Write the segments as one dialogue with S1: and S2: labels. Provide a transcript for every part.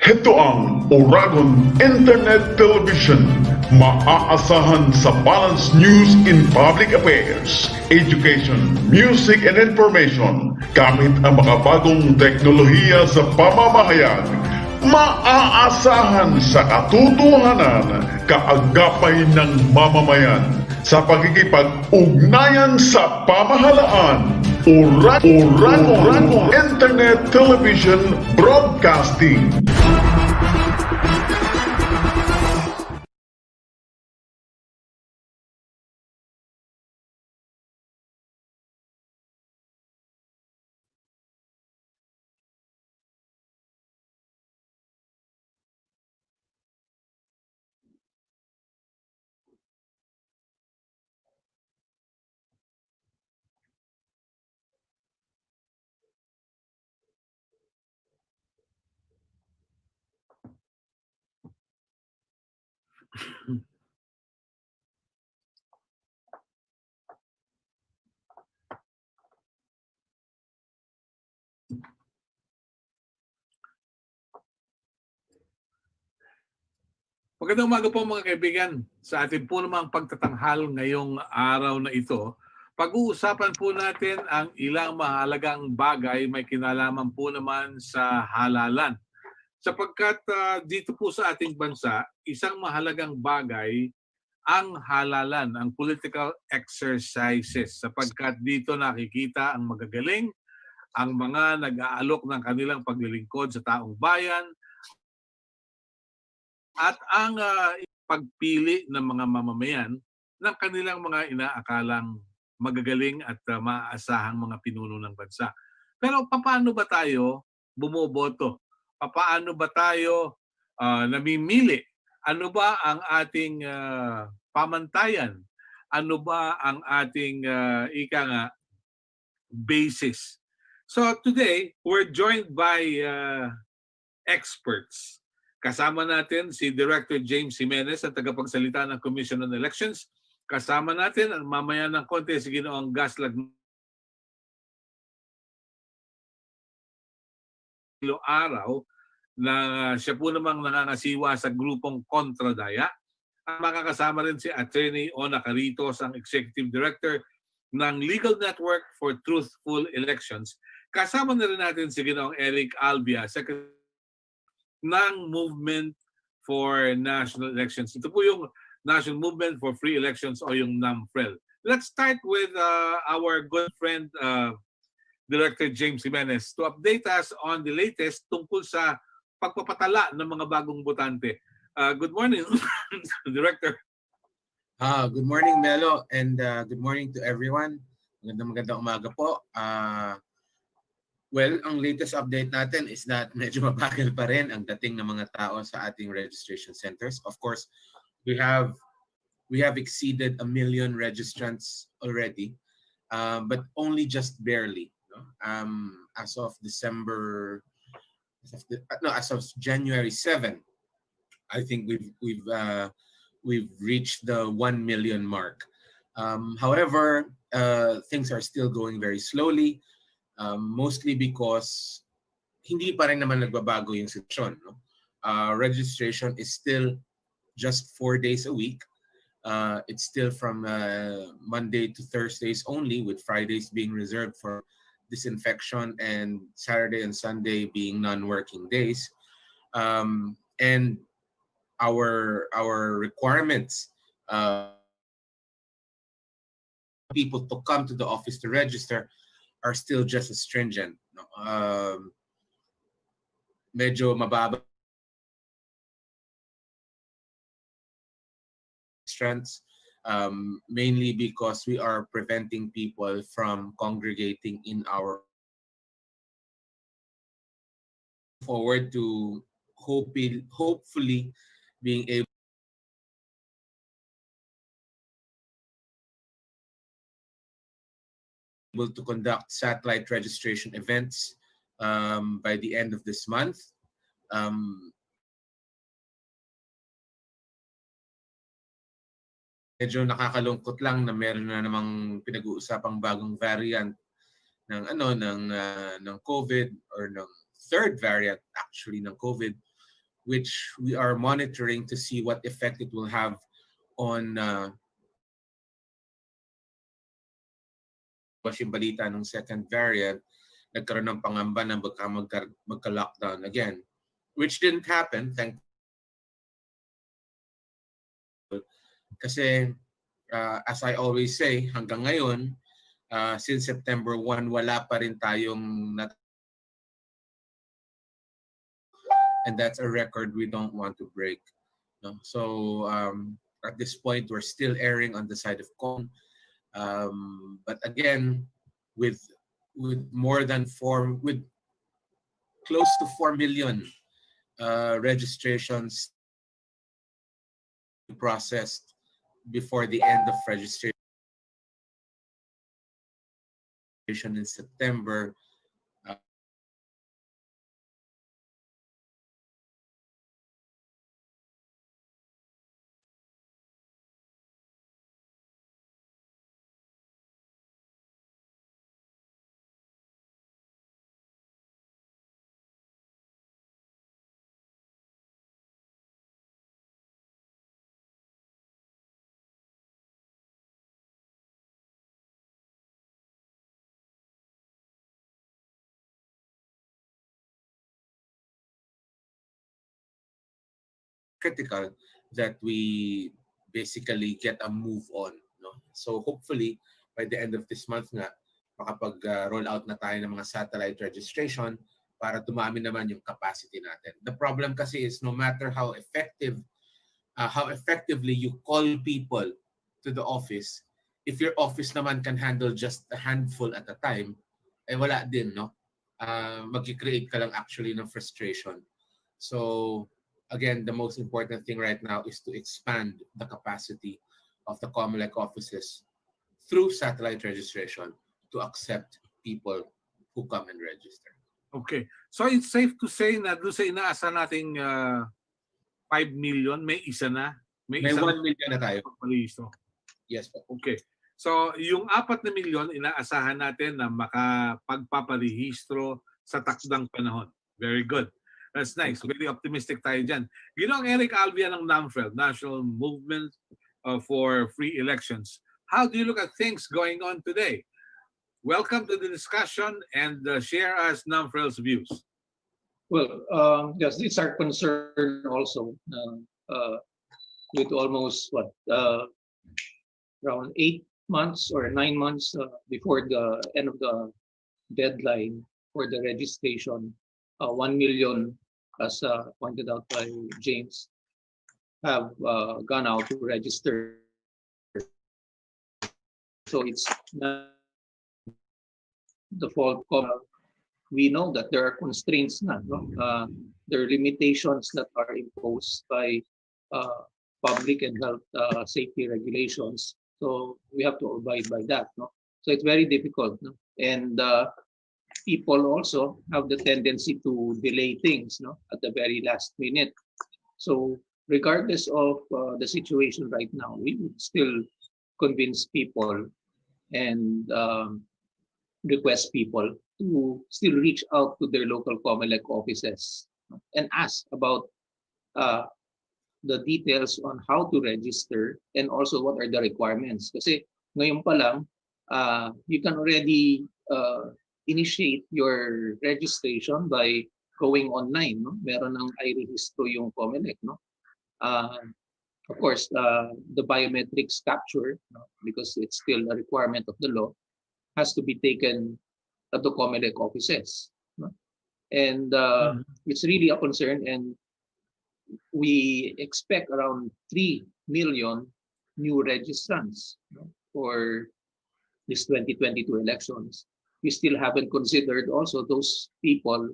S1: Heto ang Oragon Internet Television. Maaasahan sa balanced news in public affairs, education, music and information gamit ang mga bagong teknolohiya sa pamamahayag. Maaasahan sa katotohanan, kaagapay ng mamamayan sa pagkikipag-ugnayan sa pamahalaan. Oragon Internet Television Broadcasting.
S2: Magandang umaga po mga kaibigan. Sa ating po namang pagtatanghal ngayong araw na ito, pag-uusapan po natin ang ilang mahalagang bagay may kinalaman po naman sa halalan. Sapagkat dito po sa ating bansa, isang mahalagang bagay ang halalan, ang political exercises. Sapagkat dito nakikita ang magagaling, ang mga nag-aalok ng kanilang paglilingkod sa taong bayan, at ang pagpili ng mga mamamayan ng kanilang mga inaakalang magagaling at maaasahang mga pinuno ng bansa. Pero paano ba tayo bumoboto? Paano ba tayo namimili? Ano ba ang ating pamantayan? Ano ba ang ating basis? So today, we're joined by experts. Kasama natin si Director James Jimenez, ang tagapagsalita ng Commission on Elections. Kasama natin ang mamaya ng konti si Ginoong Gaslag araw na siya po namang nangangasiwa sa grupong Kontradaya. Makakasama rin si Attorney Ona Caritos, ang Executive Director ng Legal Network for Truthful Elections. Kasama na rin natin si Ginoong Eric Albia, Secretary ng Movement for National Elections. Ito po yung National Movement for Free Elections o yung NAMFREL. Let's start with our good friend Director James Jimenez to update us on the latest tungkol sa pagpapatala ng mga bagong botante. Good morning, Director.
S3: Good morning, Melo, and good morning to everyone. Magandang umaga po. Well, ang latest update natin is that medyo mabagal pa rin ang dating ng mga tao sa ating registration centers. Of course, we have exceeded 1 million registrants already, but only just barely. No? As of January 7, I think we've reached the 1 million mark. However, things are still going very slowly. Mostly because hindi pa rin naman nagbabago yung sitwasyon. No? Registration is still just 4 days a week. It's still from Monday to Thursdays only, with Fridays being reserved for disinfection and Saturday and Sunday being non-working days. And our requirements, people to come to the office to register, are still just as stringent. Medyo mababa strengths, mainly because we are preventing people from congregating in our forward to hopefully being able to conduct satellite registration events by the end of this month. Medyo nakakalungkot lang na meron na namang pinag-uusapang bagong variant ng COVID, or ng third variant actually ng COVID, which we are monitoring to see what effect it will have on yung balita ng second variant, nagkaroon ng pangamba na baka magka-lockdown again, which didn't happen, kasi as I always say, hanggang ngayon, since September 1, wala pa rin tayong and that's a record we don't want to break. No? So at this point, we're still erring on the side of caution. But again, with close to 4 million registrations processed before the end of registration in September, critical that we basically get a move on. No? So hopefully, by the end of this month nga, makapag-roll out na tayo ng mga satellite registration para dumami naman yung capacity natin. The problem kasi is no matter how effectively you call people to the office, if your office naman can handle just a handful at a time, eh wala din, no? Mag-create ka lang actually ng frustration. So again, the most important thing right now is to expand the capacity of the COMELEC offices through satellite registration to accept people who come and register.
S2: Okay. So it's safe to say na doon sa inaasa nating 5 million, may isa na?
S3: May 1 million na tayo. Yes po.
S2: Okay. So yung 4 na milyon, inaasahan natin na makapagpaparehistro sa takdang panahon. Very good. That's nice. Very optimistic tayo dyan. Ginoong Eric Alvia ng NAMFREL, National Movement for Free Elections. How do you look at things going on today? Welcome to the discussion and share us NAMFREL's views.
S4: Well, yes, it's our concern also with almost around 8 months or 9 months before the end of the deadline for the registration. 1 million, as pointed out by James, have gone out to register. So it's not the fault of, we know that there are constraints na, no? There are limitations that are imposed by public and health safety regulations. So we have to abide by that. No? So it's very difficult. No? And people also have the tendency to delay things, no, at the very last minute. So regardless of the situation right now, we would still convince people and request people to still reach out to their local COMELEC offices and ask about the details on how to register and also what are the requirements. Kasi ngayon pa lang, you can already initiate your registration by going online. No? Meron ng iRehistro yung COMELEC. No? Of course, the biometrics capture, no? Because it's still a requirement of the law, has to be taken at the COMELEC offices. No? And it's really a concern, and we expect around 3 million new registrants, no, for this 2022 elections. We still haven't considered also those people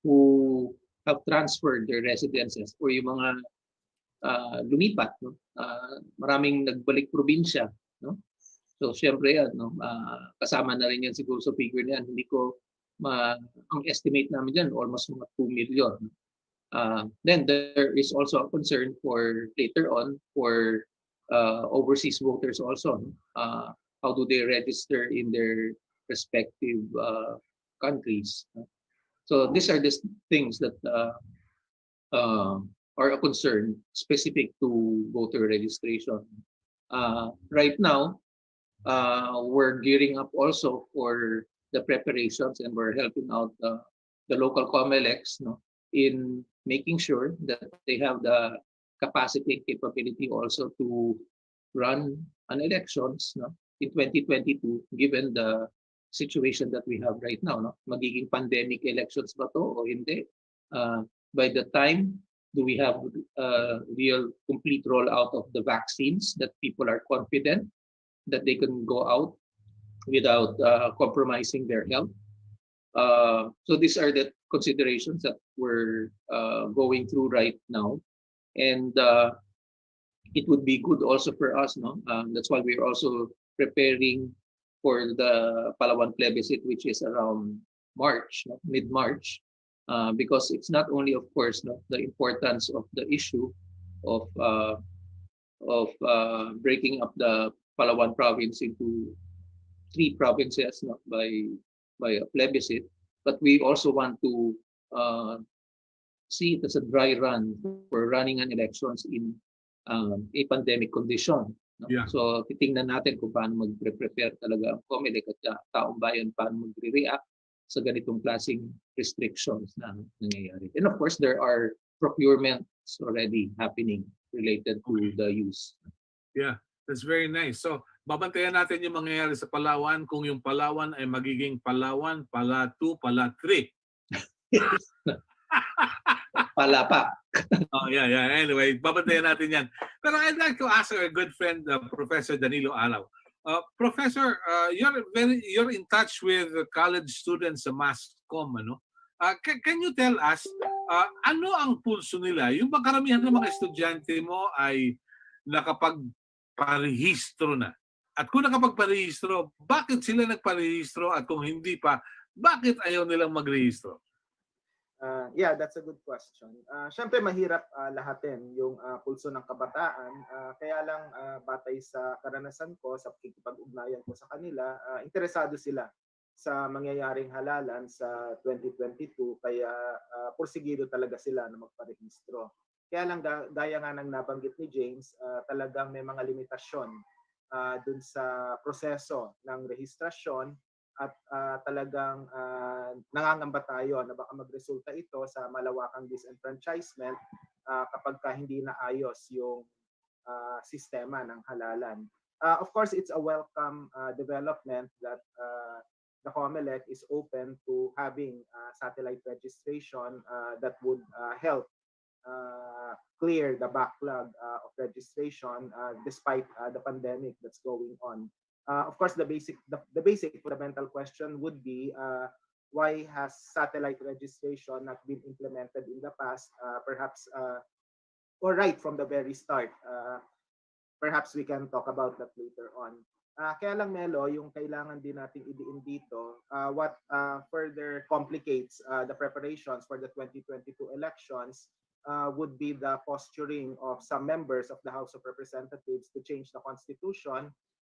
S4: who have transferred their residences or yung mga lumipat. No? Maraming nagbalik probinsya. No? So syempre yan, no? Kasama na rin yan siguro sa figure na yan. Hindi ko, ang estimate namin dyan, almost mga 2 million. Then there is also a concern for later on for overseas voters also. No? How do they register in their respective countries? So these are the things that or a concern specific to voter registration. Right now, we're gearing up also for the preparations, and we're helping out the local COMELECs, no, in making sure that they have the capacity and capability also to run an elections, no, in 2022, given the situation that we have right now. No? Magiging pandemic elections ba to o hindi? By the time do we have real complete rollout of the vaccines that people are confident that they can go out without compromising their health. So these are the considerations that we're going through right now, and it would be good also for us. No, that's why we're also preparing for the Palawan plebiscite, which is around March, no, mid-March, because it's not only, of course, no, the importance of the issue of breaking up the Palawan province into three provinces, no, by a plebiscite, but we also want to uh, see it as a dry run for running an elections in a pandemic condition. No?
S2: Yeah.
S4: So titingnan natin kung paano mag-prepare talaga ang COMELEC at taong bayan, paano mag-react sa ganitong klaseng restrictions na nangyayari. And of course, there are procurements already happening related to the use.
S2: Yeah, that's very nice. So, babantayan natin yung mangyayari sa Palawan kung yung Palawan ay magiging Palawan, Pala 2, Pala 3.
S4: Pala pa.
S2: Oh, yeah. Anyway, babantayan natin yan. Pero I'd like to ask our good friend, Professor Danilo Alaw. Professor, you're in touch with college students sa MASCOM, ano? Can you tell us, ano ang pulso nila? Yung karamihan ng mga estudyante mo ay nakapagparehistro na. At kung nakapagparehistro, bakit sila nagparehistro? At kung hindi pa, bakit ayaw nilang magrehistro?
S5: Yeah, that's a good question. Siyempre mahirap lahatin yung pulso ng kabataan. Kaya lang batay sa karanasan ko, sa pakikipag-ugnayan ko sa kanila, interesado sila sa mangyayaring halalan sa 2022. Kaya porsigido talaga sila na magparehistro. Kaya lang gaya nga ng nabanggit ni James, talagang may mga limitasyon dun sa proseso ng rehistrasyon. At talagang nangangamba tayo na baka magresulta ito sa malawakang disenfranchisement kapag hindi naayos yung sistema ng halalan. Of course, it's a welcome development that the COMELEC is open to having satellite registration that would help clear the backlog of registration despite the pandemic that's going on. Of course, the basic fundamental question would be why has satellite registration not been implemented in the past? Perhaps, or right from the very start. Perhaps we can talk about that later on. Kaya lang, Melo, yung kailangan din nating idiin dito, what further complicates the preparations for the 2022 elections would be the posturing of some members of the House of Representatives to change the Constitution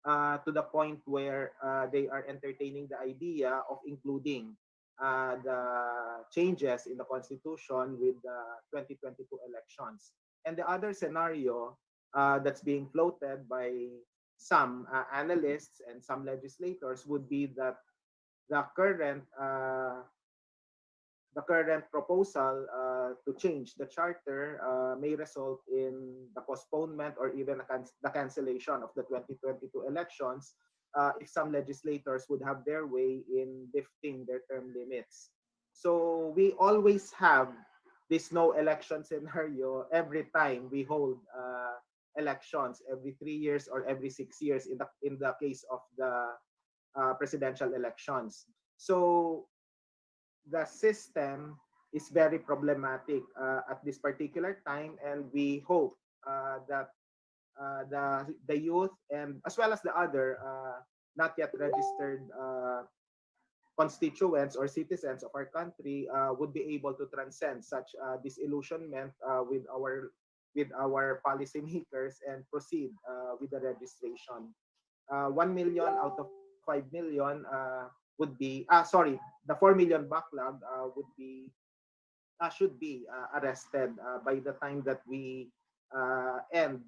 S5: to the point where they are entertaining the idea of including the changes in the Constitution with the 2022 elections. And the other scenario that's being floated by some analysts and some legislators would be that the current proposal to change the charter may result in the postponement or even the cancellation of the 2022 elections if some legislators would have their way in lifting their term limits. So we always have this no election scenario every time we hold elections, every 3 years or every 6 years in the case of the presidential elections. So the system is very problematic at this particular time, and we hope that the youth and as well as the other not yet registered constituents or citizens of our country would be able to transcend such disillusionment with our policymakers and proceed with the registration. 1 million out of 5 million would be the 4 million backlog would be should be arrested by the time that we end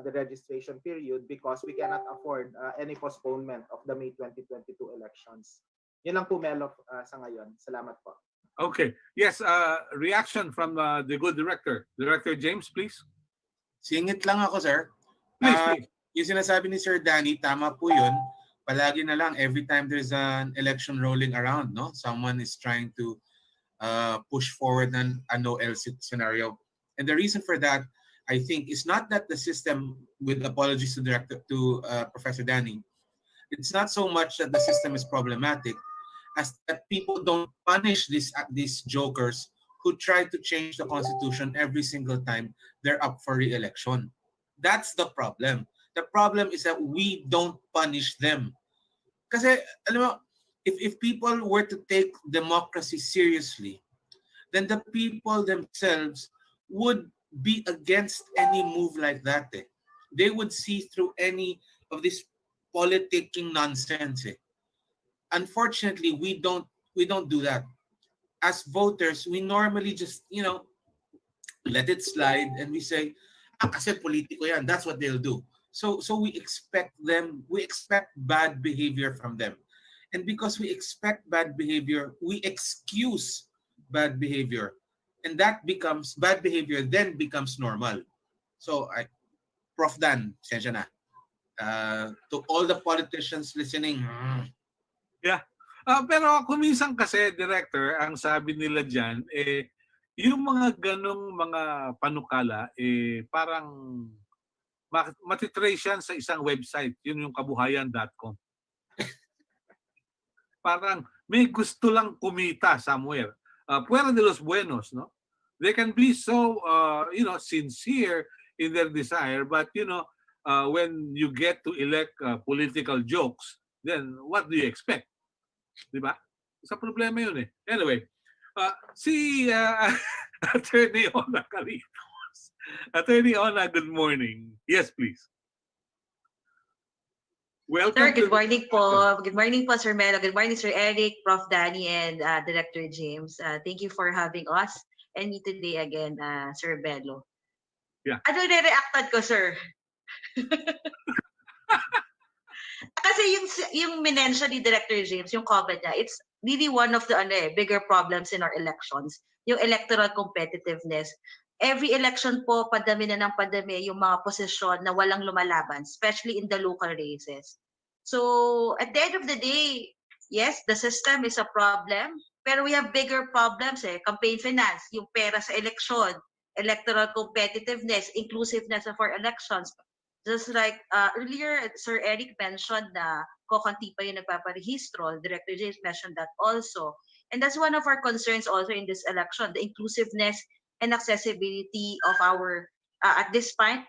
S5: the registration period, because we cannot afford any postponement of the May 2022 elections. Yun lang po, Melo, sa ngayon. Salamat po.
S2: Okay. Yes, reaction from the good director. Director James, please.
S3: Singit lang ako, sir.
S2: Please, please.
S3: Yung sinasabi ni Sir Danny, tama po yun. Palagi na lang, every time there's an election rolling around, no, someone is trying to push forward a no-else scenario. And the reason for that, I think, is not that the system, with apologies to Professor Danny, it's not so much that the system is problematic as that people don't punish these jokers who try to change the Constitution every single time they're up for re-election. That's the problem. The problem is that we don't punish them. Kasi, alam mo, if people were to take democracy seriously, then the people themselves would be against any move like that. They would see through any of this politicking nonsense. Unfortunately, we don't do that. As voters, we normally just, let it slide and we say, kasi politiko yan, that's what they'll do. So we expect bad behavior from them. And because we expect bad behavior, we excuse bad behavior. And bad behavior then becomes normal. So, Prof. Dan, sensya na. To all the politicians listening.
S2: Yeah. Pero kuminsan kasi, Director, ang sabi nila dyan, yung mga ganong mga panukala, parang matitrace yan sa isang website. Yun yung kabuhayan.com. Parang may gusto lang kumita somewhere. Fuera de los buenos, no? They can be so, sincere in their desire, but, when you get to elect political jokes, then what do you expect? Diba? Sa problema yun eh. Anyway, si Attorney Ona Caritos. Attorney Ona, good morning. Yes, please. Welcome.
S6: Sir, good morning po. Good morning po, Sir Melo. Good morning, Sir Eric, Prof. Danny, and Director James. Thank you for having us and me today again, Sir Melo.
S2: Yeah.
S6: Ano re-reactan ko, sir? Kasi yung minention ni Director James, yung comment niya, it's really one of the bigger problems in our elections, yung electoral competitiveness. Every election po, padami na ng padami yung mga posisyon na walang lumalaban, especially in the local races. So, at the end of the day, yes, the system is a problem, pero we have bigger problems campaign finance, yung pera sa eleksyon, electoral competitiveness, inclusiveness of our elections. Just like earlier, Sir Eric mentioned na kokonti pa yung nagpaparehistro, Director James mentioned that also. And that's one of our concerns also in this election, the inclusiveness and accessibility of our at this point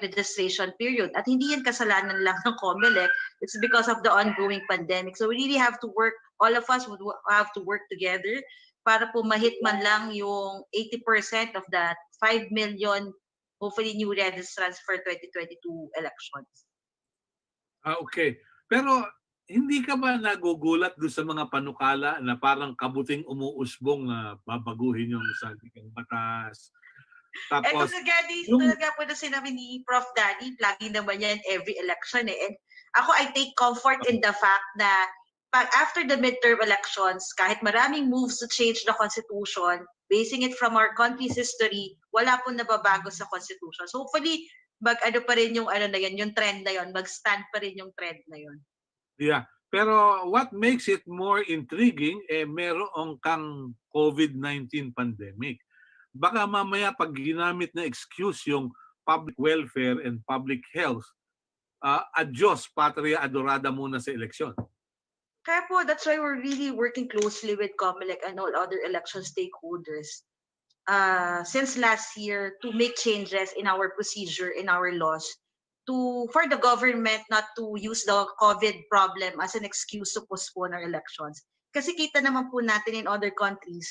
S6: registration period. At hindi yan kasalanan lang ng COMELEC, it's because of the ongoing pandemic. So we really have to work, all of us would have to work together para po mahit man lang yung 80% of that 5 million hopefully new registrants for 2022 elections.
S2: Okay. Pero hindi ka ba nagugulat doon sa mga panukala na parang kabuting umuusbong na babaguhin yung saligang batas? Tapos,
S6: talaga po na sinabi ni Prof. Danny, lagi naman yan every election And ako, I take comfort in the fact na after the midterm elections, kahit maraming moves to change the Constitution, basing it from our country's history, wala pong nababago sa Constitution. So hopefully, mag-ano pa rin yung yung trend na yun, mag-stand pa rin yung trend na yun.
S2: Yeah. Pero what makes it more intriguing, meron kang COVID-19 pandemic. Baka mamaya pag ginamit na excuse yung public welfare and public health, adios, patria adorada muna sa eleksyon.
S6: Kaya po, that's why we're really working closely with COMELEC and all other election stakeholders since last year to make changes in our procedure, in our laws, for the government not to use the COVID problem as an excuse to postpone our elections. Kasi kita naman po natin in other countries,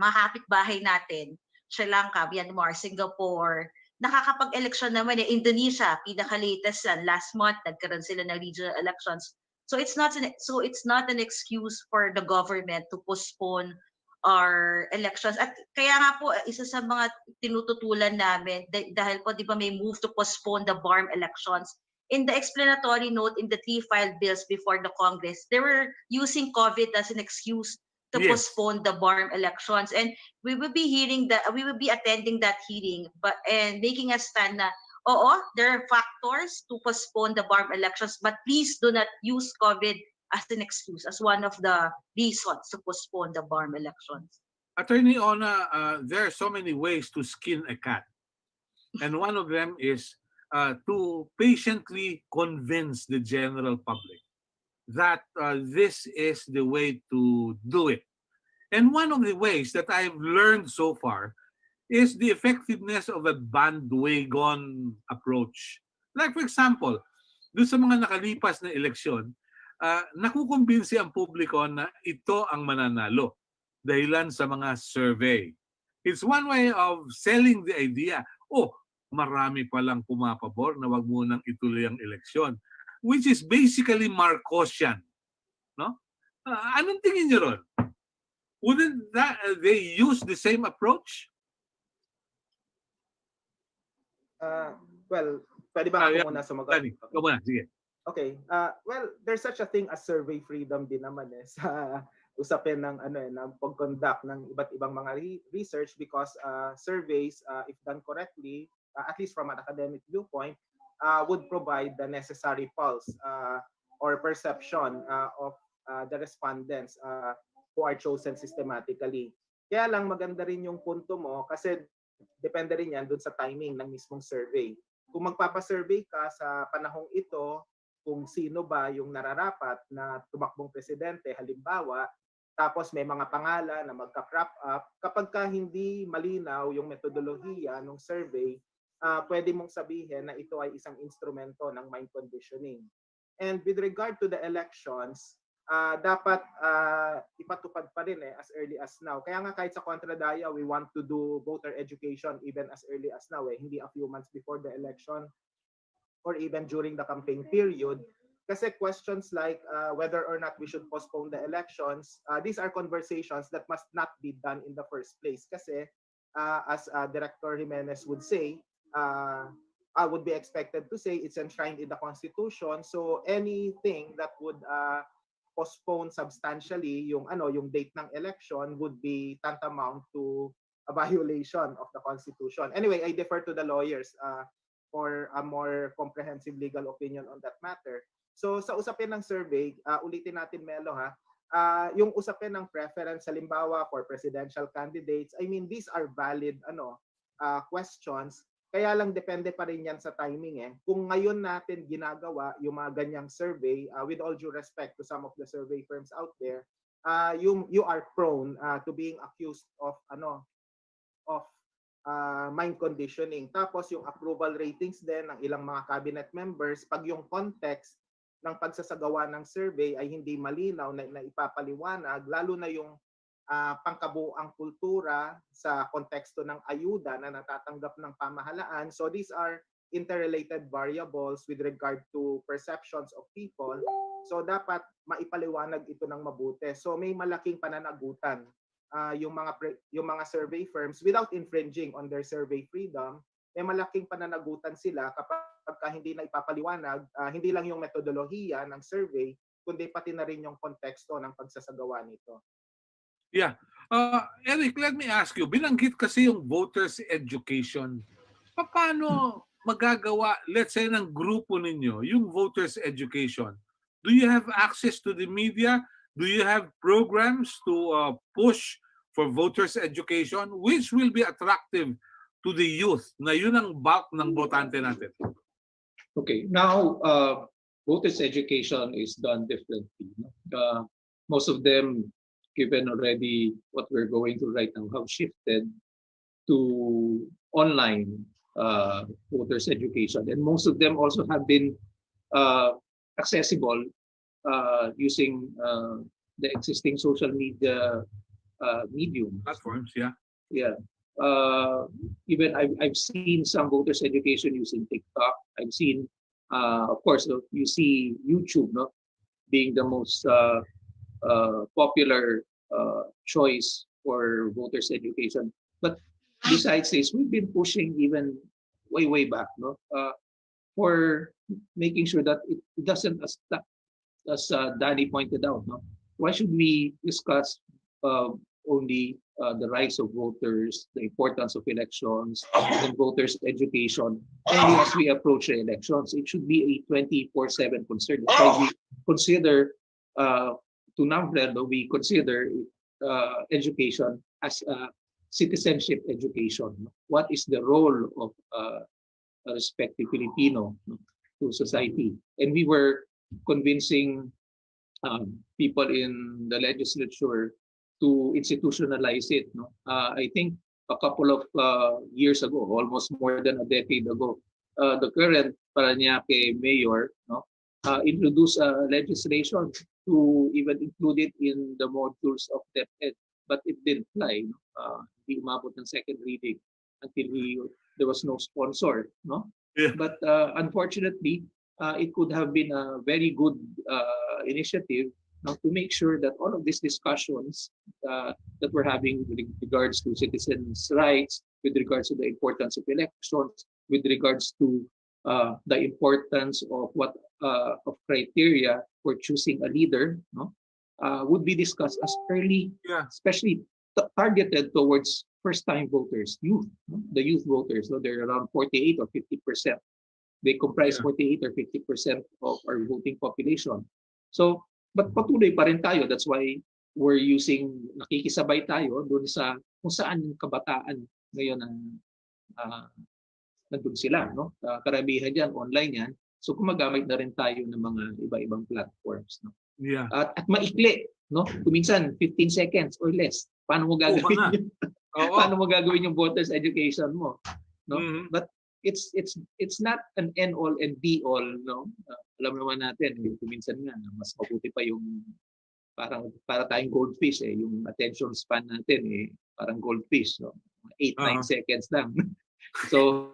S6: mga kapitbahay natin, Sri Lanka, Myanmar, Singapore, nakakapag-election naman Indonesia, pinaka-latest last month, nagkaroon sila ng regional elections. So it's not an excuse for the government to postpone our elections. At kaya nga po, isa sa mga tinututulan namin, dahil po di ba may move to postpone the BARM elections, in the explanatory note in the 3 filed bills before the Congress, they were using COVID as an excuse to postpone the BARM elections. And we will be we will be attending that hearing, and making a stand na, oo, there are factors to postpone the BARM elections, but please do not use COVID as an excuse, as one of the reasons to postpone the BARM elections.
S2: Attorney Ona, there are so many ways to skin a cat. And one of them is to patiently convince the general public that this is the way to do it. And one of the ways that I've learned so far is the effectiveness of a bandwagon approach. Like for example, doon sa mga nakalipas na eleksyon, nakukumbinsi ang publiko na ito ang mananalo dahilan sa mga survey. It's one way of selling the idea, oh, marami palang pumapabor na wag munang ituloy ang eleksyon, which is basically Marcosian. No? Anong tingin niyo ron? Wouldn't they use the same approach?
S5: Well, pwede ba ako muna sumagot?
S2: Ikaw muna, sige.
S5: Okay. Well, there's such a thing as survey freedom din naman sa usapin ng ng pag-conduct ng iba't ibang mga research, because surveys, if done correctly, at least from an academic viewpoint, would provide the necessary pulse or perception of the respondents who are chosen systematically. Kaya lang maganda rin yung punto mo, kasi depende rin yan dun sa timing ng mismong survey. Kung magpapasurvey ka sa panahong ito, kung sino ba yung nararapat na tumakbong presidente, halimbawa, tapos may mga pangalan na magka-crop up, kapag ka hindi malinaw yung metodolohiya ng survey, pwede mong sabihin na ito ay isang instrumento ng mind conditioning. And with regard to the elections, dapat ipatupad pa rin as early as now. Kaya nga kahit sa Contradaya, we want to do voter education even as early as now. Hindi a few months before the election or even during the campaign period. Kasi questions like whether or not we should postpone the elections, these are conversations that must not be done in the first place. Kasi as Director Jimenez would say, I would be expected to say it's enshrined in the Constitution. So anything that would postpone substantially yung date ng election would be tantamount to a violation of the Constitution. Anyway, I defer to the lawyers for a more comprehensive legal opinion on that matter. So sa usapin ng survey, ulitin natin, Melo, yung usapin ng preference halimbawa for presidential candidates, I mean, these are valid questions. Kaya lang depende pa rin yan sa timing. Kung ngayon natin ginagawa yung mga ganyang survey, with all due respect to some of the survey firms out there, you are prone to being accused of mind conditioning. Tapos yung approval ratings din ng ilang mga cabinet members, pag yung context ng pagsasagawa ng survey ay hindi malinaw na ipapaliwanag, lalo na yung pangkabuang kultura sa konteksto ng ayuda na natatanggap ng pamahalaan. So these are interrelated variables with regard to perceptions of people. So dapat maipaliwanag ito ng mabuti. So may malaking pananagutan yung mga survey firms without infringing on their survey freedom. May malaking pananagutan sila kapag hindi na ipapaliwanag, hindi lang yung metodolohiya ng survey, kundi pati na rin yung konteksto ng pagsasagawa nito.
S2: Yeah. Eric, let me ask you, binanggit kasi yung voters education. Paano magagawa, let's say, ng grupo ninyo, yung voters education? Do you have access to the media? Do you have programs to push for voters education, which will be attractive to the youth, na yun ang bulk ng botante natin?
S4: Okay, now voters education is done differently. Most of them, given already what we're going through right now, have shifted to online voters education, and most of them also have been accessible using the existing social media medium
S2: Platforms, yeah.
S4: Yeah. Even I've seen some voters education using TikTok. I've seen, of course, you see YouTube, being the most popular choice for voters education. But besides this, we've been pushing even way back, no, for making sure that it doesn't, as Danny pointed out, no, why should we discuss only the rights of voters, the importance of elections, and voters' education only as we approach the elections? It should be a 24/7 concern. That's why we consider, to Nambrelo, we consider education as citizenship education. What is the role of a respective Filipino, no, to society? And we were convincing people in the legislature to institutionalize it. No? I think a couple of years ago, almost more than a decade ago, the current Parañaque mayor, no, introduced legislation to even include it in the modules of DepEd, but it didn't fly. No? Hindi umabot ng second reading until there was no sponsor. No?
S2: Yeah.
S4: But unfortunately, it could have been a very good initiative now to make sure that all of these discussions that we're having with regards to citizens' rights, with regards to the importance of elections, with regards to the importance of what of criteria for choosing a leader, no, would be discussed as early, especially targeted towards first-time voters, youth, no? The youth voters. So they're around 48 or 50%. They comprise 48 or 50% of our voting population. So, but patuloy pa rin tayo. That's why we're using, nakikisabay tayo doon sa kung saan yung kabataan ngayon ang nandun sila. No? Karamihan dyan, online yan. So gumagamit na rin tayo ng mga iba-ibang platforms. No?
S2: Yeah.
S4: At maikli. No? Kuminsan, 15 seconds or less. Paano mo gagawin yun? Paano mo gagawin yung voters education mo? No?
S2: Mm-hmm.
S4: But it's not an end all and be all, no. Alam naman natin, minsan nga mas mabuti pa yung para tayong goldfish yung attention span natin parang goldfish, no. 8-9 seconds lang. So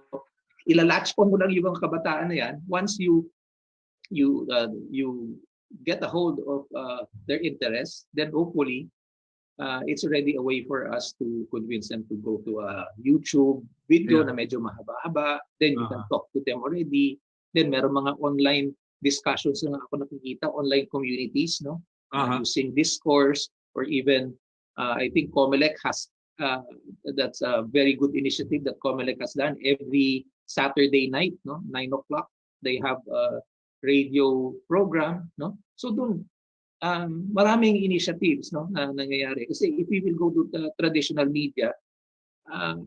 S4: ilalatch on mo lang yung mga kabataan na yan. Once you get a hold of their interests, then hopefully it's already a way for us to convince them to go to a YouTube video na medyo mahaba-haba. Then you can talk to them already. Then meron mga online discussions na ako nakikita, online communities, no? Using discourse or even I think COMELEC has that's a very good initiative that COMELEC has done. Every Saturday night, no, 9 o'clock, they have a radio program, no? So doon maraming initiatives, no, na nangyayari. Kasi if we will go to the traditional media,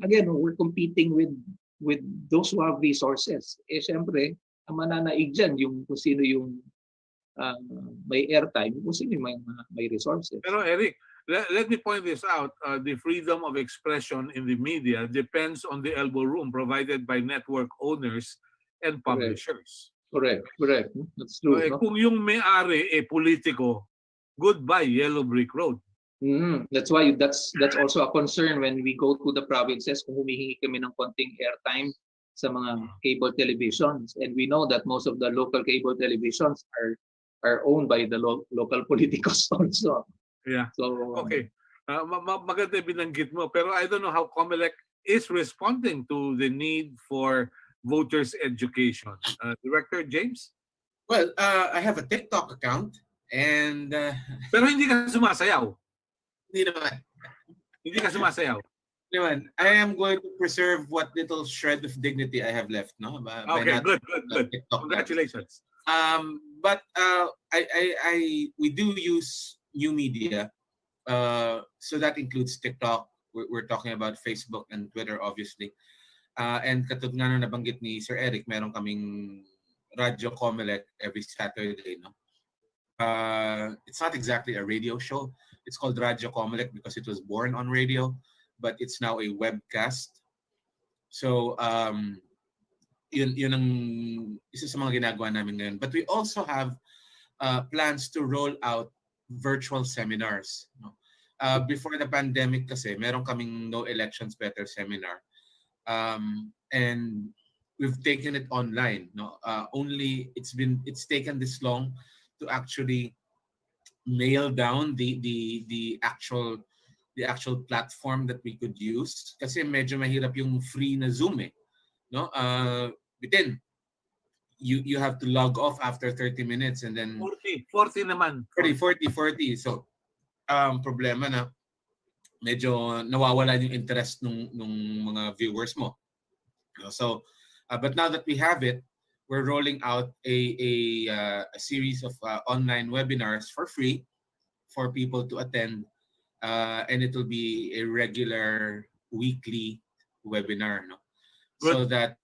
S4: again, we're competing with those who have resources. Siyempre, ang mananaig dyan yung kung sino yung may airtime, kung sino yung may resources.
S2: Pero Eric, let me point this out. The freedom of expression in the media depends on the elbow room provided by network owners and publishers.
S4: Correct. That's true. No?
S2: Kung yung may-ari politiko, goodbye Yellow Brick Road.
S4: That's why that's also a concern when we go to the provinces kung humihingi kami ng konting airtime sa mga cable televisions, and we know that most of the local cable televisions are owned by the local politicos also.
S2: Yeah.
S4: So
S2: okay. Maganda binanggit mo, pero I don't know how COMELEC is responding to the need for voters education. Director James?
S3: Well, I have a TikTok account and
S2: pero hindi ka sumasayaw.
S3: Hindi naman.
S2: Hindi ka sumasayaw.
S3: Naman, I am going to preserve what little shred of dignity I have left, no?
S2: Okay, good. Congratulations.
S3: But we do use new media. So that includes TikTok. We're talking about Facebook and Twitter, obviously. And katulad nga na nabanggit ni Sir Eric, meron kaming Radyo COMELEC every Saturday, no? It's not exactly a radio show. It's called Radyo COMELEC because it was born on radio, but it's now a webcast. So yun ang isa sa mga ginagawa namin ngayon. But we also have plans to roll out virtual seminars, no? Before the pandemic kasi, meron kaming No Elections Better seminar. And we've taken it online, no? Only it's taken this long to actually nail down the the actual platform that we could use. Kasi medyo mahirap yung free na Zoom eh. No? Within, you have to log off after 30 minutes and then
S2: 40 naman.
S3: 40. So, problema na medyo nawawala yung interest nung mga viewers mo. So, but now that we have it, we're rolling out a series of online webinars for free for people to attend, and it will be a regular weekly webinar, no?
S2: Good.
S3: So that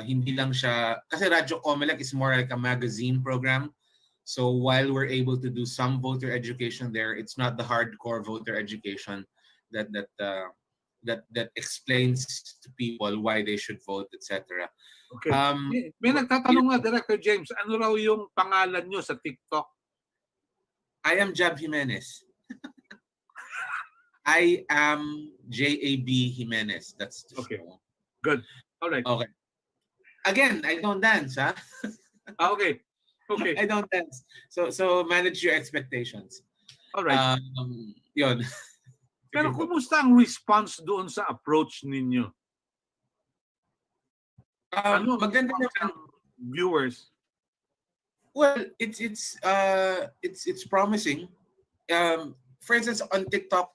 S3: hindi lang siya, kasi Radyo Comelec is more like a magazine program. So while we're able to do some voter education there, it's not the hardcore voter education that explains to people why they should vote, etc.
S2: Okay. May nagtatanong nga, Director James, ano raw yung pangalan nyo sa TikTok?
S3: I am Jab Jimenez. I am JAB Jimenez. That's the
S2: okay.
S3: show.
S2: Good. All right.
S3: Okay. Again, I don't dance, huh?
S2: Okay. Okay.
S3: I don't dance. So manage your expectations.
S2: All right.
S3: Yun.
S2: Pero kumusta ang response doon sa approach ninyo? Ano
S3: maganda naman
S2: viewers?
S3: Well, it's promising. For instance, on TikTok,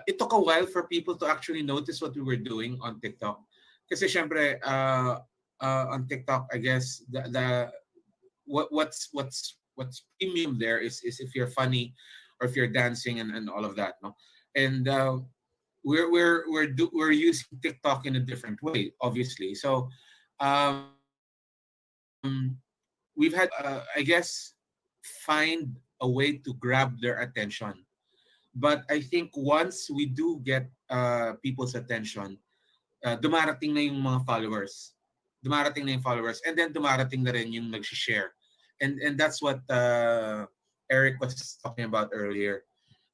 S3: it took a while for people to actually notice what we were doing on TikTok. Kasi syempre, on TikTok, I guess what's premium there is if you're funny or if you're dancing and all of that, no. And we're using TikTok in a different way, obviously. So we've had I guess find a way to grab their attention. But I think once we do get people's attention, dumarating na yung mga followers. And then dumarating na rin yung nag-share. And that's what Eric was talking about earlier.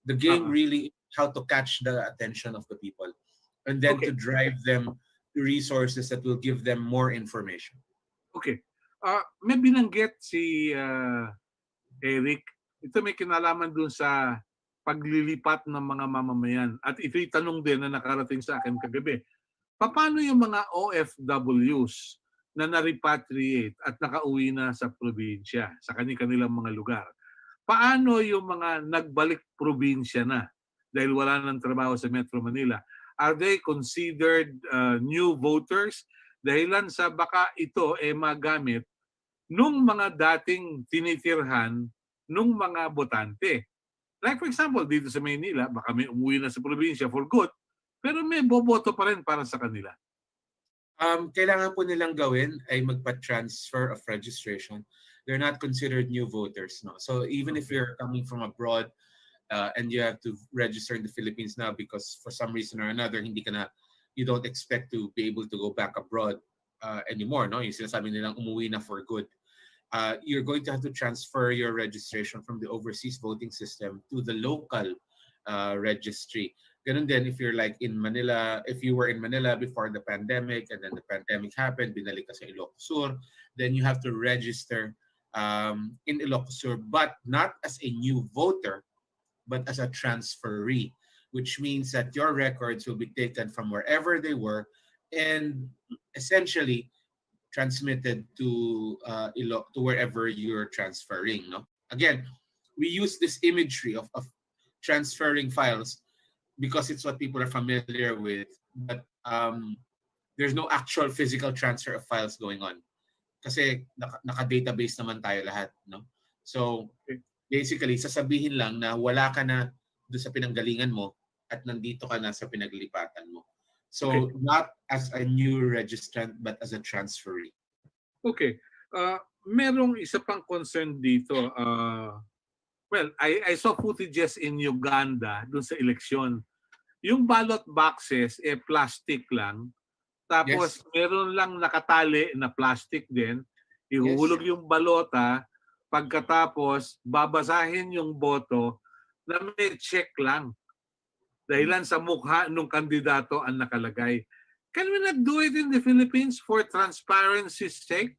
S3: The game really how to catch the attention of the people and then to drive them to resources that will give them more information.
S2: Okay. May binanggit si Eric. Ito may kinalaman dun sa paglilipat ng mga mamamayan. At ito'y tanong din na nakarating sa akin kagabi. Paano yung mga OFWs na na-repatriate at nakauwi na sa probinsya, sa kanilang mga lugar? Paano yung mga nagbalik probinsya na dahil wala nang trabaho sa Metro Manila? Are they considered new voters? Dahilan sa baka ito magamit nung mga dating tinitirhan nung mga botante. Like for example, dito sa Maynila, baka may umuwi na sa probinsya for good, pero may boboto pa rin para sa kanila.
S3: Kailangan po nilang gawin ay magpa-transfer of registration. They're not considered new voters, no. So even if you're coming from abroad and you have to register in the Philippines now because for some reason or another you don't expect to be able to go back abroad anymore, no. Yung sinasabi nilang umuwi na for good. You're going to have to transfer your registration from the overseas voting system to the local registry. Ganun din if you're like in Manila, if you were in Manila before the pandemic and then the pandemic happened, binalik ka sa Ilocos Sur, then you have to register in Ilocos Sur, but not as a new voter, but as a transferee, which means that your records will be taken from wherever they were and essentially transmitted to wherever you're transferring, no. Again, we use this imagery of transferring files because it's what people are familiar with, but there's no actual physical transfer of files going on kasi naka-database naman tayo lahat, no. So basically sasabihin lang na wala ka na doon sa pinanggalingan mo at nandito ka na sa pinaglipatan mo. So not as a new registrant but as a transferee.
S2: Okay. Merong isa pang concern dito. Well, I saw footages in Uganda dun sa eleksyon. Yung ballot boxes plastic lang. Tapos meron lang nakatali na plastic din. Ihuhulog yung balota. Pagkatapos, babasahin yung boto na may check lang. Dahilan sa mukha ng kandidato ang nakalagay. Can we not do it in the Philippines for transparency's sake?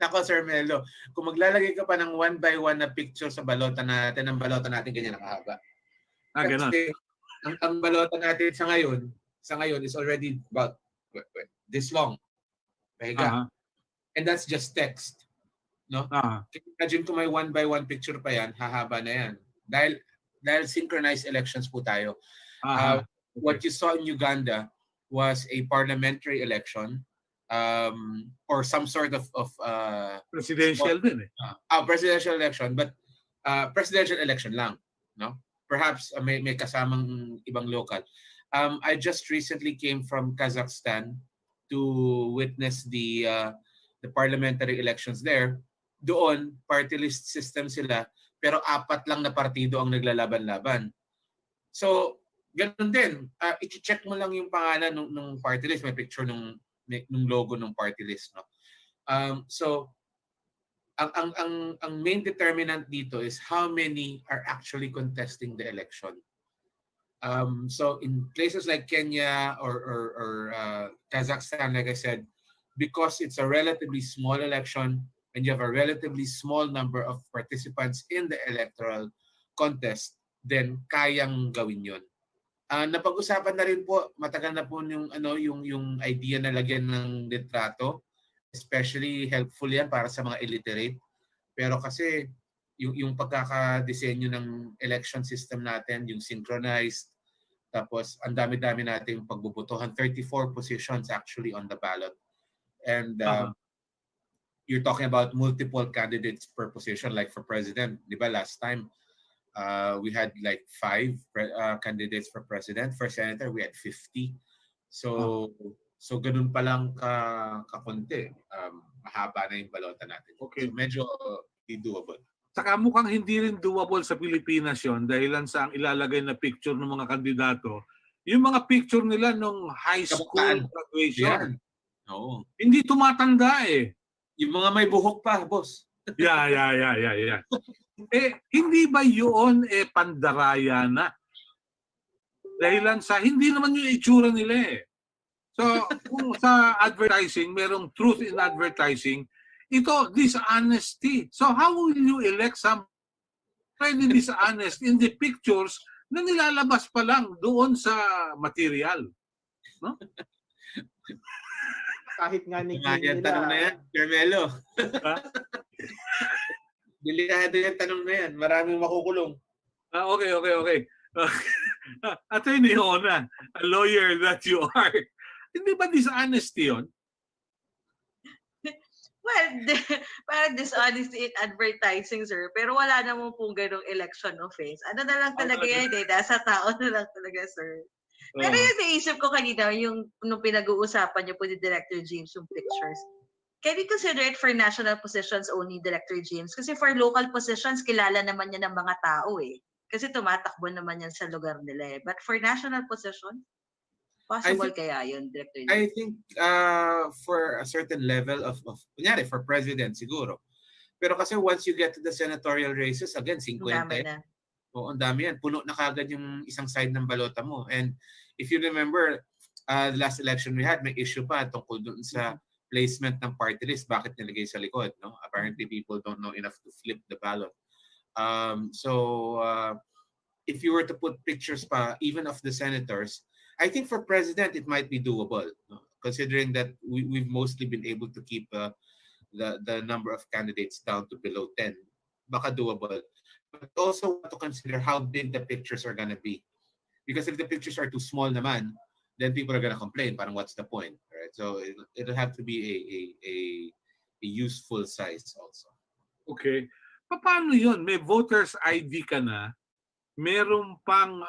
S3: Nako, Sir Melo, kung maglalagay ka pa ng one by one na picture sa balota natin, ang balota natin ganyan nakahaba.
S2: Ganon.
S3: Kasi ang balota natin sa ngayon is already about this long. Pahiga. And that's just text. No? Imagine kung may 1 by 1 picture pa yan, hahaba na yan. Dahil synchronized elections po tayo.
S2: Okay.
S3: What you saw in Uganda was a parliamentary election or some sort of
S2: Presidential din
S3: presidential election, but presidential election lang, no? Perhaps may kasamang ibang local. I just recently came from Kazakhstan to witness the parliamentary elections there. Doon, party list system sila, pero 4 lang na partido ang naglalaban-laban. So, ganun din. I-check mo lang yung pangalan ng party list. May picture ng logo ng party list. No? So, ang main determinant dito is how many are actually contesting the election. So, in places like Kenya or Kazakhstan, like I said, because it's a relatively small election and you have a relatively small number of participants in the electoral contest, then kayang gawin yun. Napag-usapan na rin po, matagal na po yung idea na lagyan ng litrato, especially helpful yan para sa mga illiterate. Pero kasi yung pagkakadesenyo ng election system natin, yung synchronized, tapos ang dami-dami natin pagbubutuhan, 34 positions actually on the ballot. And you're talking about multiple candidates per position, like for president. Di ba last time, we had like 5 candidates for president. For senator, we had 50. So ganun pa lang kakunti. Mahaba na yung balota natin.
S2: Okay.
S3: So medyo doable.
S2: Saka mukhang hindi rin doable sa Pilipinas yon dahilan sa ang ilalagay na picture ng mga kandidato. Yung mga picture nila nung high school graduation.
S3: Oo.
S2: Hindi tumatanda eh.
S3: Yung mga may buhok pa, boss.
S2: Yeah. Hindi ba yun pandaraya na? Dahilan sa hindi naman yung itsura nila eh. So, kung sa advertising, merong truth in advertising, ito, dishonesty. So, how will you elect some really dishonest in the pictures na nilalabas pa lang doon sa material? No?
S5: Kahit nga ni
S3: Yan, tanong na yan, Carmelo. Delikado yung tanong na yan. Maraming makukulong.
S2: Okay. Attorney Ona, a lawyer that you are, hindi ba dishonesty yun?
S6: Well, parang dishonesty in advertising, sir. Pero wala naman pong ganong election offense. Ano na lang talaga yan eh. Nasa tao na lang talaga, sir. Pero yung naisip ko kanina, yung nung pinag-uusapan niyo po ni Director James yung pictures, can we consider it for national positions only, Director James? Kasi for local positions, kilala naman yan ng mga tao eh. Kasi tumatakbo naman yan sa lugar nila eh. But for national position, possible kaya yun, Director James?
S3: I think for a certain level of kunyari, for president siguro. Pero kasi once you get to the senatorial races, again, 50 yan. Oo, ang dami yan. Puno na kagad yung isang side ng balota mo. And if you remember, the last election we had, may issue pa tungkol doon sa placement ng party list. Bakit nilagay sa likod? No? Apparently, people don't know enough to flip the ballot. If you were to put pictures pa, even of the senators, I think for president, it might be doable. No? Considering that we've mostly been able to keep the number of candidates down to below 10. Baka doable. But also want to consider how big the pictures are going to be. Because if the pictures are too small naman, then people are going to complain. Parang what's the point? Right? So it'll have to be a useful size also.
S2: Okay. Paano yun? May voter's ID ka na, meron pang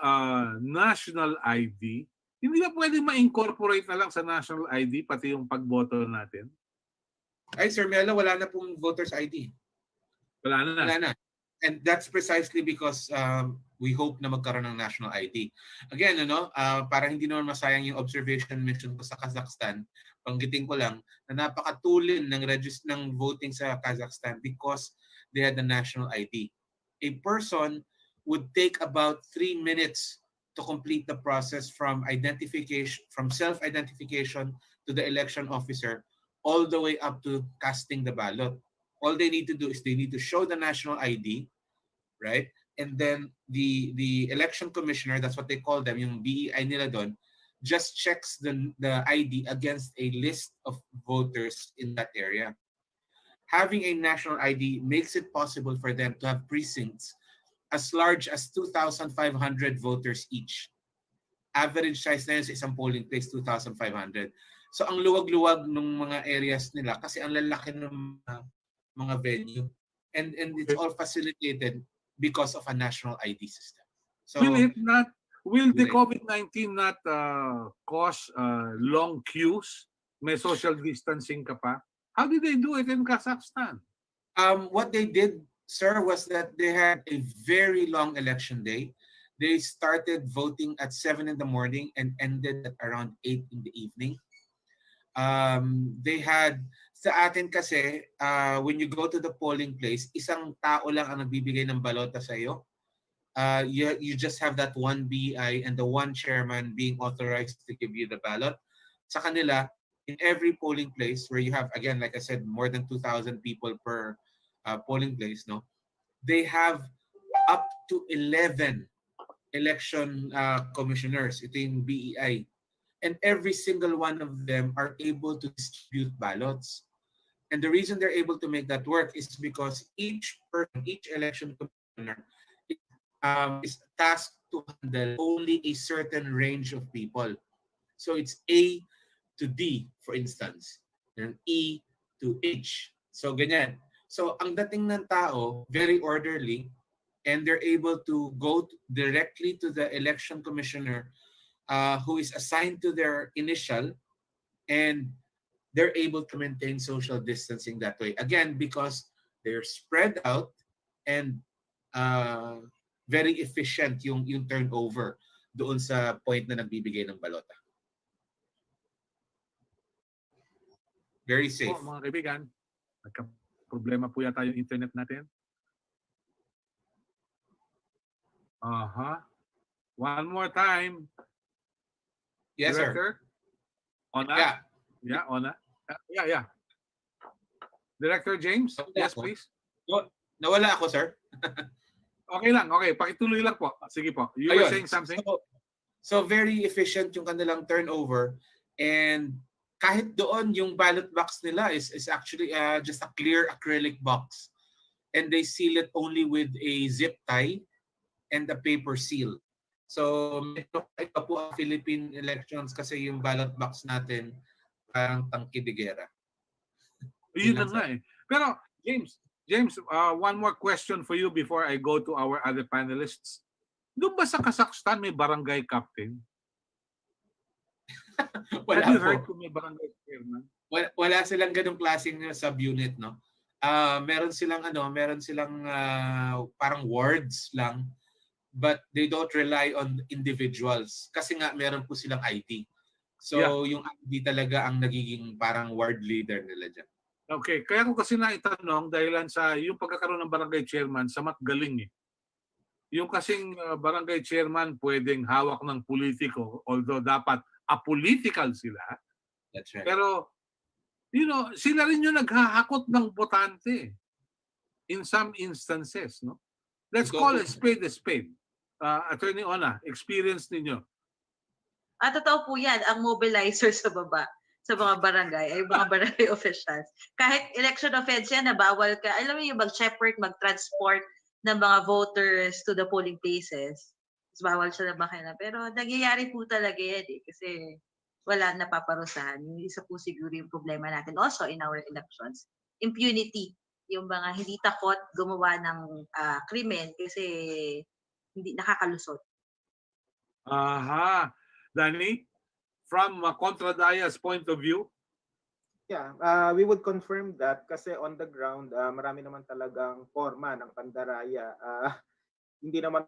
S2: national ID. Hindi ba pwede ma-incorporate na lang sa national ID pati yung pagboto natin?
S3: Ay, Sir Melo, wala na pong voter's ID.
S2: Wala na.
S3: And that's precisely because we hope na magkaroon ng national ID. Again, para hindi naman masayang yung observation mission ko sa Kazakhstan, panggiting ko lang na napakatulin ng voting sa Kazakhstan because they had the national ID. A person would take about 3 minutes to complete the process from self-identification to the election officer all the way up to casting the ballot. All they need to do is they need to show the national ID, right? and then the election commissioner, that's what they call them, yung BEI nila doon, just checks the ID against a list of voters in that area. Having a national ID makes it possible for them to have precincts as large as 2,500 voters each. Average size na yun sa isang polling place, 2,500. So ang luwag-luwag ng mga areas nila kasi ang lalaki ng mga venue. And it's all facilitated because of a national ID system. So
S2: will the COVID-19 not cause long queues? May social distancing ka pa? How did they do it in Kazakhstan?
S3: What they did, sir, was that they had a very long election day. They started voting at 7 in the morning and ended at around 8 in the evening. They had, sa atin kasi, when you go to the polling place, isang tao lang ang nagbibigay ng balota sa iyo. You just have that one BI and the one chairman being authorized to give you the ballot. Sa kanila, in every polling place where you have, again, like I said, more than 2,000 people per polling place, no, they have up to 11 election commissioners. Ito yung BEI. And every single one of them are able to distribute ballots. And the reason they're able to make that work is because each person, each election commissioner is tasked to handle only a certain range of people. So it's A to D, for instance, and E to H. So ganyan. So ang dating ng tao, very orderly, and they're able to go directly to the election commissioner who is assigned to their initial, and they're able to maintain social distancing that way. Again, because they're spread out and very efficient yung turnover doon sa point na nagbibigay ng balota. Very safe.
S2: Mga kaibigan, nagka-problema po yata yung internet natin. One more time.
S3: Yes,
S2: Director?
S3: sir.
S2: Ona?
S3: Yeah.
S2: Yeah, Ona? Yeah. Director James? Yes, please.
S3: Nawala ako, sir.
S2: Okay lang. Okay, pakituloy lang po. Sige po. You were saying something?
S3: So very efficient yung kanilang turnover, and kahit doon yung ballot box nila is actually just a clear acrylic box, and they seal it only with a zip tie and a paper seal. So ito po ang Philippine elections kasi yung ballot box natin parang tangke de guerra.
S2: Yun na nga eh. Pero James, one more question for you before I go to our other panelists. Doon ba sa Kazakhstan may barangay captain?
S3: Wala
S2: Have you
S3: po.
S2: heard kung may barangay chairman?
S3: Wala silang ganung klaseng subunit, no? Meron silang parang wards lang, but they don't rely on individuals kasi nga meron po silang ID. So yung ID talaga ang nagiging parang ward leader nila dyan.
S2: Okay, kaya ko kasi naitanong dahilan sa yung pagkakaroon ng barangay chairman sa matgaling eh. Yung kasing barangay chairman pwedeng hawak ng politiko, although dapat apolitical sila.
S3: That's right.
S2: Pero, sila rin yung naghahakot ng botante in some instances, no? Let's call a spade a spade. Attorney Ona, experience ninyo.
S6: Totoo po yan, ang mobilizer sa baba sa mga barangay ay mga barangay officials. Kahit election offense yan, bawal ka, alam mo yung mag-shepherd, mag-transport ng mga voters to the polling places. Bawal siya na bakina. Pero nangyayari po talaga yan eh, kasi wala napaparusahan. Yung isa po siguro yung problema natin also in our elections. Impunity. Yung mga hindi takot gumawa ng krimen kasi hindi nakakalusot.
S2: Aha. Danny, from Contra Daya's point of view?
S5: Yeah, we would confirm that kasi on the ground, marami naman talagang forma ng pandaraya. Hindi naman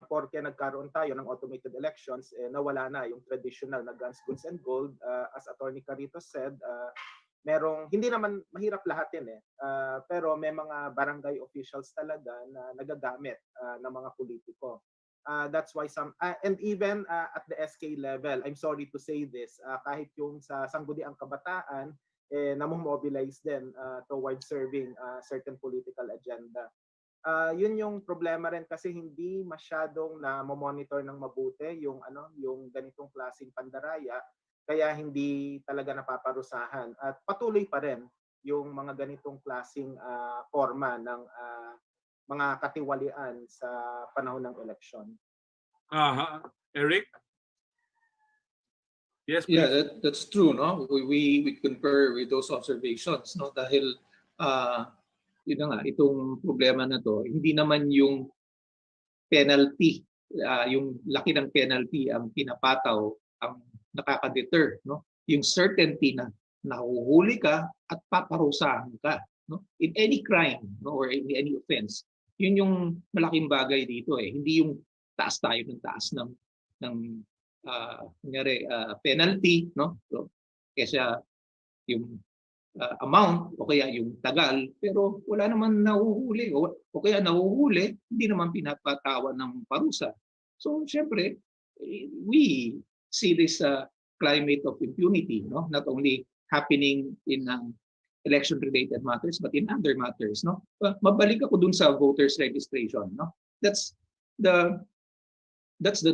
S5: porke nagkaroon tayo ng automated elections, nawala na yung traditional na guns, goods, and gold. As Attorney Carito said, hindi naman mahirap lahat yan pero may mga barangay officials talaga na nagagamit ng mga politiko. That's why and even at the SK level, I'm sorry to say this, kahit yung sa Sangguniang Kabataan, namomobilize din towards serving certain political agenda. Yun yung problema rin kasi hindi masyadong na monitor ng mabuti yung ganitong klaseng pandaraya, kaya hindi talaga napaparusahan at patuloy pa rin yung mga ganitong klaseng forma ng mga katiwalian sa panahon ng eleksyon.
S2: Eric? Yes, please.
S4: Yeah, that's true, no? We concur with those observations, no? Dahil yun na nga, itong problema na to, hindi naman yung penalty, yung laki ng penalty ang pinapataw ang nakaka-deter, no? Yung certainty na nahuhuli ka at paparusahan ka, no? In any crime, no, or in any offense. Yun yung malaking bagay dito eh. Hindi yung taas tayo ng taas ng penalty, no? So, kesa yung amount o kaya yung tagal, pero wala naman nahuhuli o kaya nahuhuli, hindi naman pinapatawan ng parusa. So, syempre, we see this climate of impunity, no? Not only happening in election-related matters, but in other matters, no? Mabalik ako dun sa voters registration, no? That's the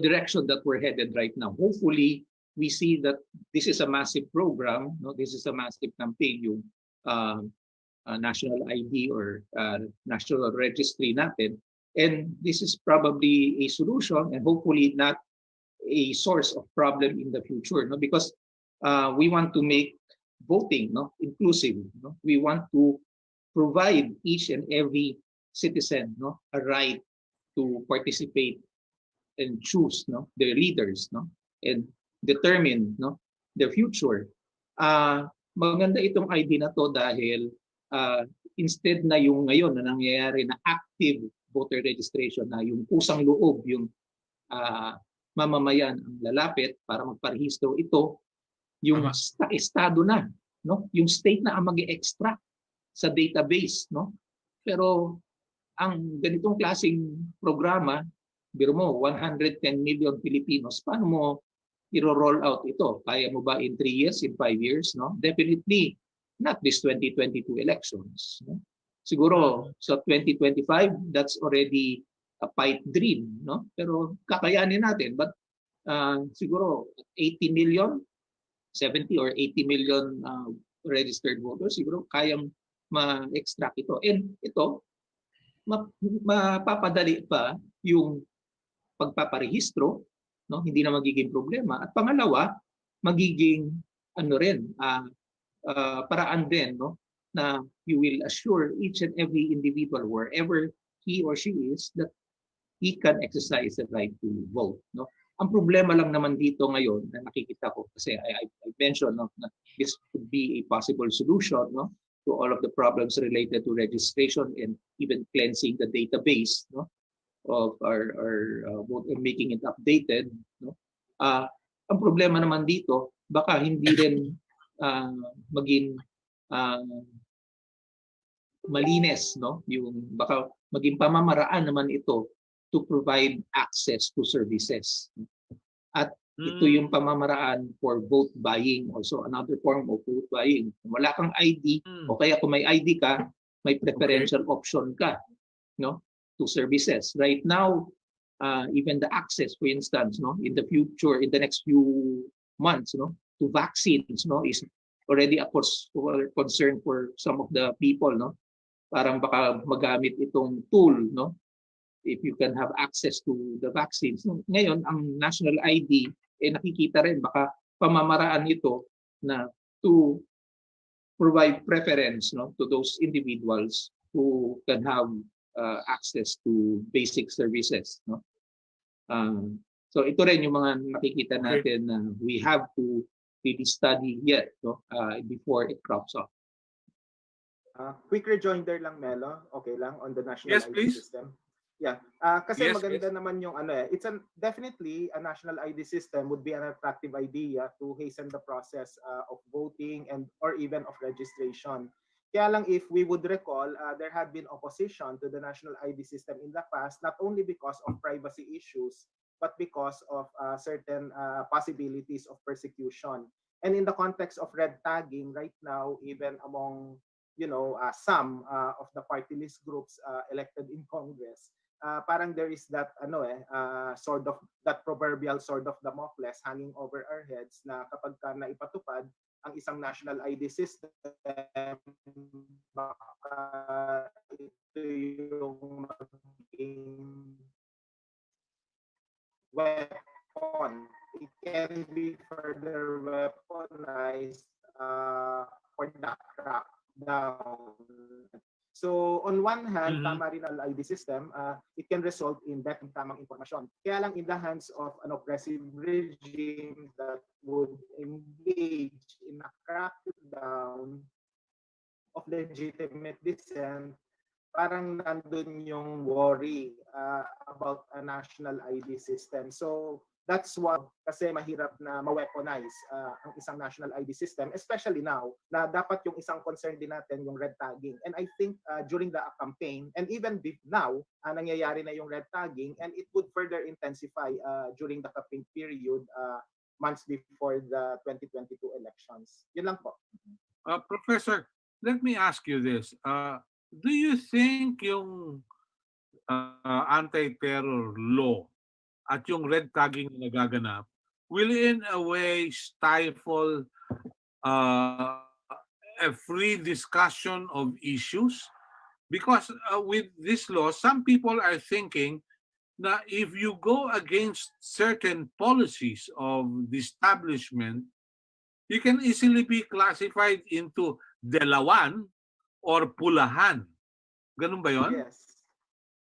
S4: direction that we're headed right now. Hopefully, we see that this is a massive program, no? This is a massive campaign, yung national ID or national registry natin. And this is probably a solution and hopefully not a source of problem in the future, no? Because we want to make voting, no, inclusive, no? We want to provide each and every citizen, no, a right to participate and choose, no, their leaders, no, and determine, no, their future. Maganda itong ID na to dahil instead na yung ngayon na nangyayari na active voter registration na yung kusang loob yung mamamayan ang lalapit para magparehistro, ito yung estado na, no, yung state na ang mag-extract sa database, no. Pero ang ganitong klaseng programa, biro mo, 110 million Filipinos, paano mo i-roll out ito? Kaya mo ba in 3 years, in 5 years? No? Definitely not this 2022 elections. No? Siguro sa 2025, that's already a pipe dream. No? Pero kakayanin natin. But siguro 80 million, 70 or 80 million registered voters, siguro kayang ma-extract ito. And ito, mapapadali pa yung pagpaparehistro, no? Hindi na magiging problema. At pangalawa, magiging paraan din, no, na you will assure each and every individual wherever he or she is that he can exercise the right to vote, no. Ang problema lang naman dito ngayon na nakikita ko kasi I mentioned, no, na this could be a possible solution, no, to all of the problems related to registration and even cleansing the database, no, of our vote and making it updated, no. Ang problema naman dito, baka hindi rin maging malinis, no, yung baka maging pamamaraan naman ito to provide access to services. At ito yung pamamaraan for vote buying, also another form of vote buying. Kung wala kang ID o kaya kung may ID ka, may preferential option ka, no, to services. Right now, even the access, for instance, no, in the future, in the next few months, no, to vaccines, no, is already a concern for some of the people, no. Parang baka magamit itong tool, no, if you can have access to the vaccines. No, ngayon, ang national ID, nakikita rin baka pamamaraan ito na to provide preference, no, to those individuals who can have access to basic services, no. So ito rin yung mga nakikita natin na we have to really study yet, no, before it crops up.
S5: Quick rejoinder lang, Melo, okay lang, on the national
S2: Yes,
S5: ID
S2: please.
S5: system. Yeah, kasi
S2: Yes,
S5: maganda naman yung it's definitely a national ID system would be an attractive idea to hasten the process of voting and or even of registration. Kaya lang, if we would recall, there had been opposition to the national ID system in the past, not only because of privacy issues, but because of certain possibilities of persecution. And in the context of red tagging right now, even among some of the party list groups elected in Congress, parang there is that sort of that proverbial sword of Damocles hanging over our heads na kapag ka naipatupad ang isang national ID system, baka ito yung maging weapon. It can be further weaponized for the crackdown. So on one hand, tama rin ang ID system, it can result in death ng tamang impormasyon. Kaya lang in the hands of an oppressive regime that would engage in a crackdown of legitimate dissent, parang nandun yung worry about a national ID system. So that's why kasi mahirap na ma-weaponize ang isang national ID system, especially now na dapat yung isang concern din natin yung red tagging. And I think during the campaign and even now, nangyayari na yung red tagging, and it would further intensify during the campaign period months before the 2022 elections. Yun lang po.
S2: Professor, let me ask you this. Do you think yung anti-terror law at yung red tagging na nagaganap will in a way stifle a free discussion of issues? Because with this law, some people are thinking that if you go against certain policies of the establishment, you can easily be classified into delawan or pulahan. Ganun ba yun?
S5: Yes.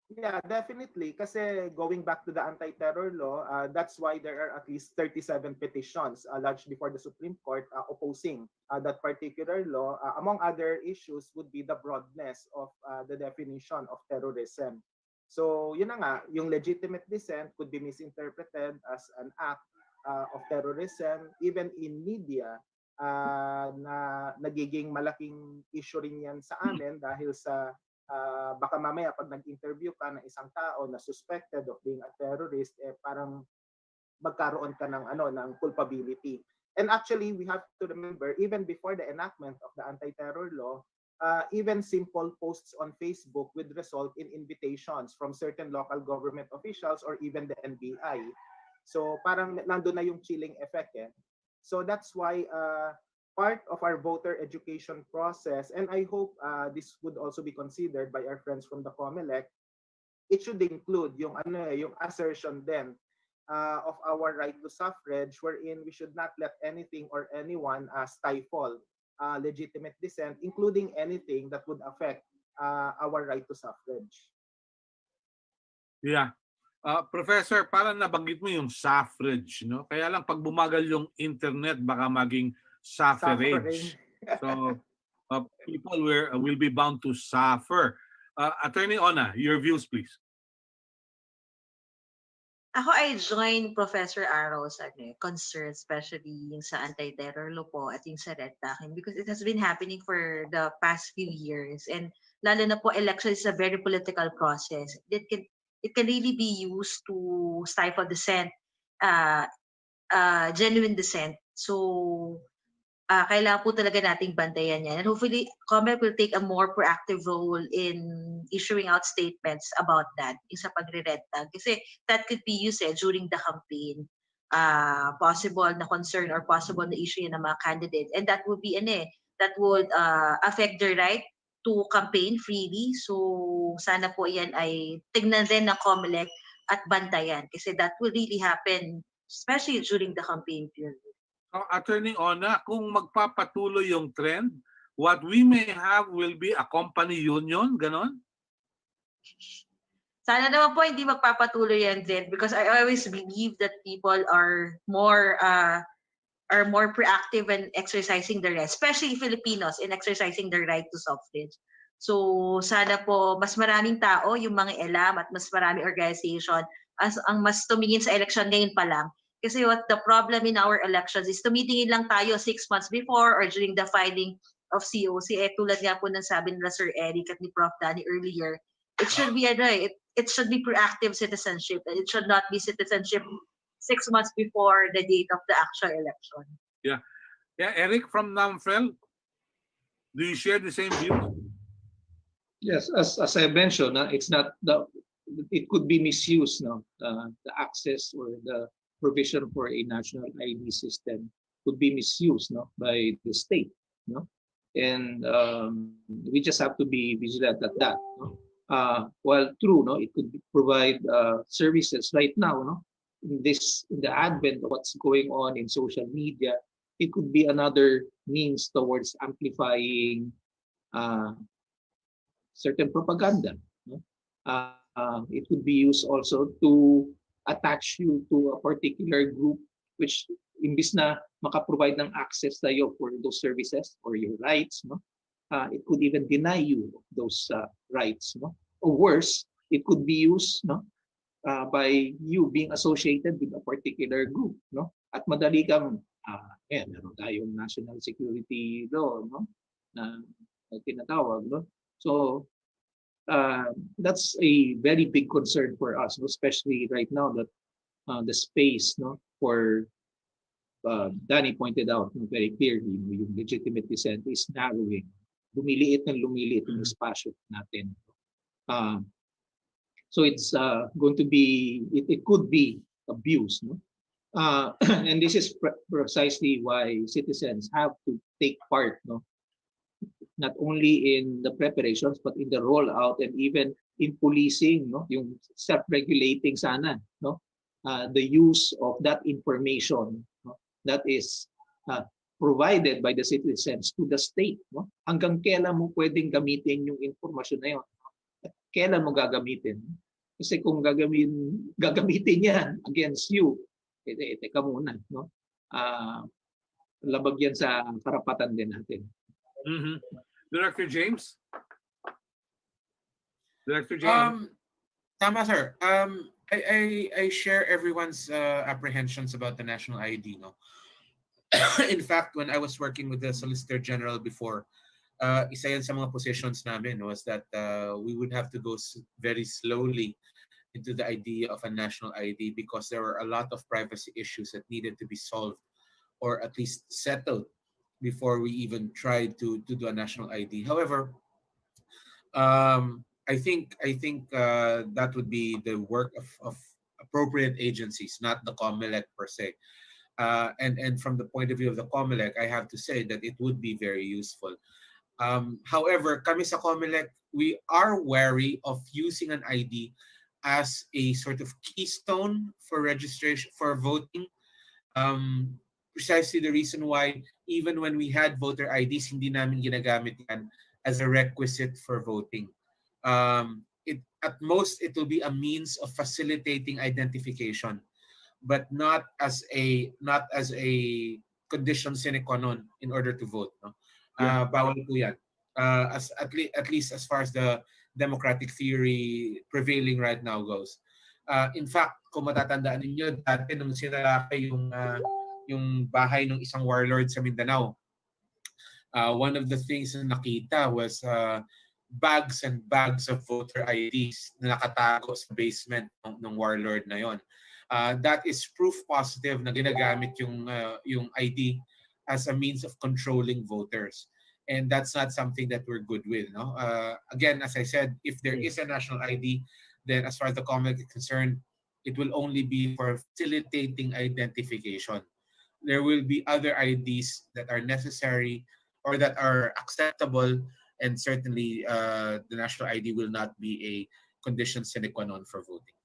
S5: Yeah, definitely. Kasi going back to the anti-terror law, that's why there are at least 37 petitions lodged before the Supreme Court opposing that particular law. Among other issues would be the broadness of the definition of terrorism. So yun na nga, yung legitimate dissent could be misinterpreted as an act of terrorism. Even in media, na nagiging malaking issue rin yan sa amin dahil sa baka mamaya pag nag-interview ka ng isang tao na suspected of being a terrorist, parang magkaroon ka ng ng culpability. And actually, we have to remember, even before the enactment of the anti-terror law, even simple posts on Facebook would result in invitations from certain local government officials or even the NBI. So parang nandun na yung chilling effect eh. So that's why part of our voter education process, and I hope this would also be considered by our friends from the COMELEC, it should include yung yung assertion then of our right to suffrage, wherein we should not let anything or anyone stifle legitimate dissent, including anything that would affect our right to suffrage.
S2: Yeah. Professor, parang nabanggit mo yung suffrage, no? Kaya lang pag bumagal yung internet, baka maging suffrage. So people will be bound to suffer. Attorney Ona, your views, please.
S6: Ako I join Professor Arrow's concern, especially yung sa anti-terror law po at yung sa red tagging, because it has been happening for the past few years, and lalo na po election is a very political process. It can really be used to stifle dissent, genuine dissent. So kailangan po talaga nating bantayan yan. And hopefully, COMELEC will take a more proactive role in issuing out statements about that, yung sa pagre-red tag. Kasi that could be used during the campaign. Possible na concern or possible na issue yan ng mga candidate. And that would be, that would affect their right to campaign freely. So, sana po yan ay tignan din ng COMELEC at bantayan. Kasi that will really happen, especially during the campaign period.
S2: Attorney Ona, kung magpapatuloy yung trend, what we may have will be a company union, ganon?
S6: Sana naman po hindi magpapatuloy yan din, because I always believe that people are more proactive in exercising their right, especially Filipinos, in exercising their right to suffrage. So sana po mas maraming tao, yung mga ELAM at mas maraming organization ang mas tumingin sa election ngayon pa lang. Kasi what the problem in our elections is tumitingin lang tayo 6 months before or during the filing of COC. Tulad nga po ng sabi nila Sir Eric at ni Prof. Danny earlier, it should be it should be proactive citizenship, and it should not be citizenship 6 months before the date of the actual election.
S2: Yeah, Eric from NAMFREL, Do you share the same view?
S4: Yes, as I mentioned, it's not it could be misused, no? The access or the provision for a national ID system could be misused, no, by the state, no, and we just have to be vigilant at that, no? While true, no, it could provide services right now, no, in the advent of what's going on in social media, it could be another means towards amplifying uh, certain propaganda. No? It could be used also to attach you to a particular group which imbis na makaprovide ng access tayo for those services or your rights, no? It could even deny you those rights, no? Or worse, it could be used, no, by you being associated with a particular group, no? At madali kang meron tayong national security law, no, na tinatawag, no? So that's a very big concern for us, no? Especially right now that the space, no, for Danny pointed out, no, very clearly, no, yung legitimate dissent is narrowing. Lumiliit yung espasyo natin. So it's going to be, it could be abused, no? And this is precisely why citizens have to take part, no, not only in the preparations but in the rollout and even in policing, no, yung self-regulating sana, no, the use of that information, no, that is provided by the citizens to the state, no? Hanggang kailan mo pwedeng gamitin yung informasyon na yun? At kailan mo gagamitin? Kasi kung gagamitin yan against you, teka muna, no? Labag yan sa karapatan din natin.
S2: Mm-hmm. Director James? Director James?
S3: Tama, sir. I share everyone's apprehensions about the national ID. No, in fact, when I was working with the Solicitor General before, isa yan sa mga positions namin was that we would have to go very slowly into the idea of a national ID because there were a lot of privacy issues that needed to be solved or at least settled before we even tried to do a national ID. However, I think that would be the work of appropriate agencies, not the COMELEC per se. And from the point of view of the COMELEC, I have to say that it would be very useful. However, kami sa COMELEC, we are wary of using an ID as a sort of keystone for registration, for voting. Precisely the reason why even when we had voter IDs, hindi namin ginagamit yan as a requisite for voting. At most, it will be a means of facilitating identification, but not as a condition sine qua non in order to vote. No? Bawal po yan. At least as far as the democratic theory prevailing right now goes. In fact, kung matatandaan ninyo, dati nung sinalakay yung bahay ng isang warlord sa Mindanao, one of the things na nakita was bags and bags of voter IDs na nakatago sa basement ng warlord na yon. That is proof positive na ginagamit yung ID as a means of controlling voters. And that's not something that we're good with. No? Again, as I said, if there is a national ID, then as far as the COMELEC is concerned, it will only be for facilitating identification. There will be other IDs that are necessary or that are acceptable, and certainly the national ID will not be a condition sine qua non for voting.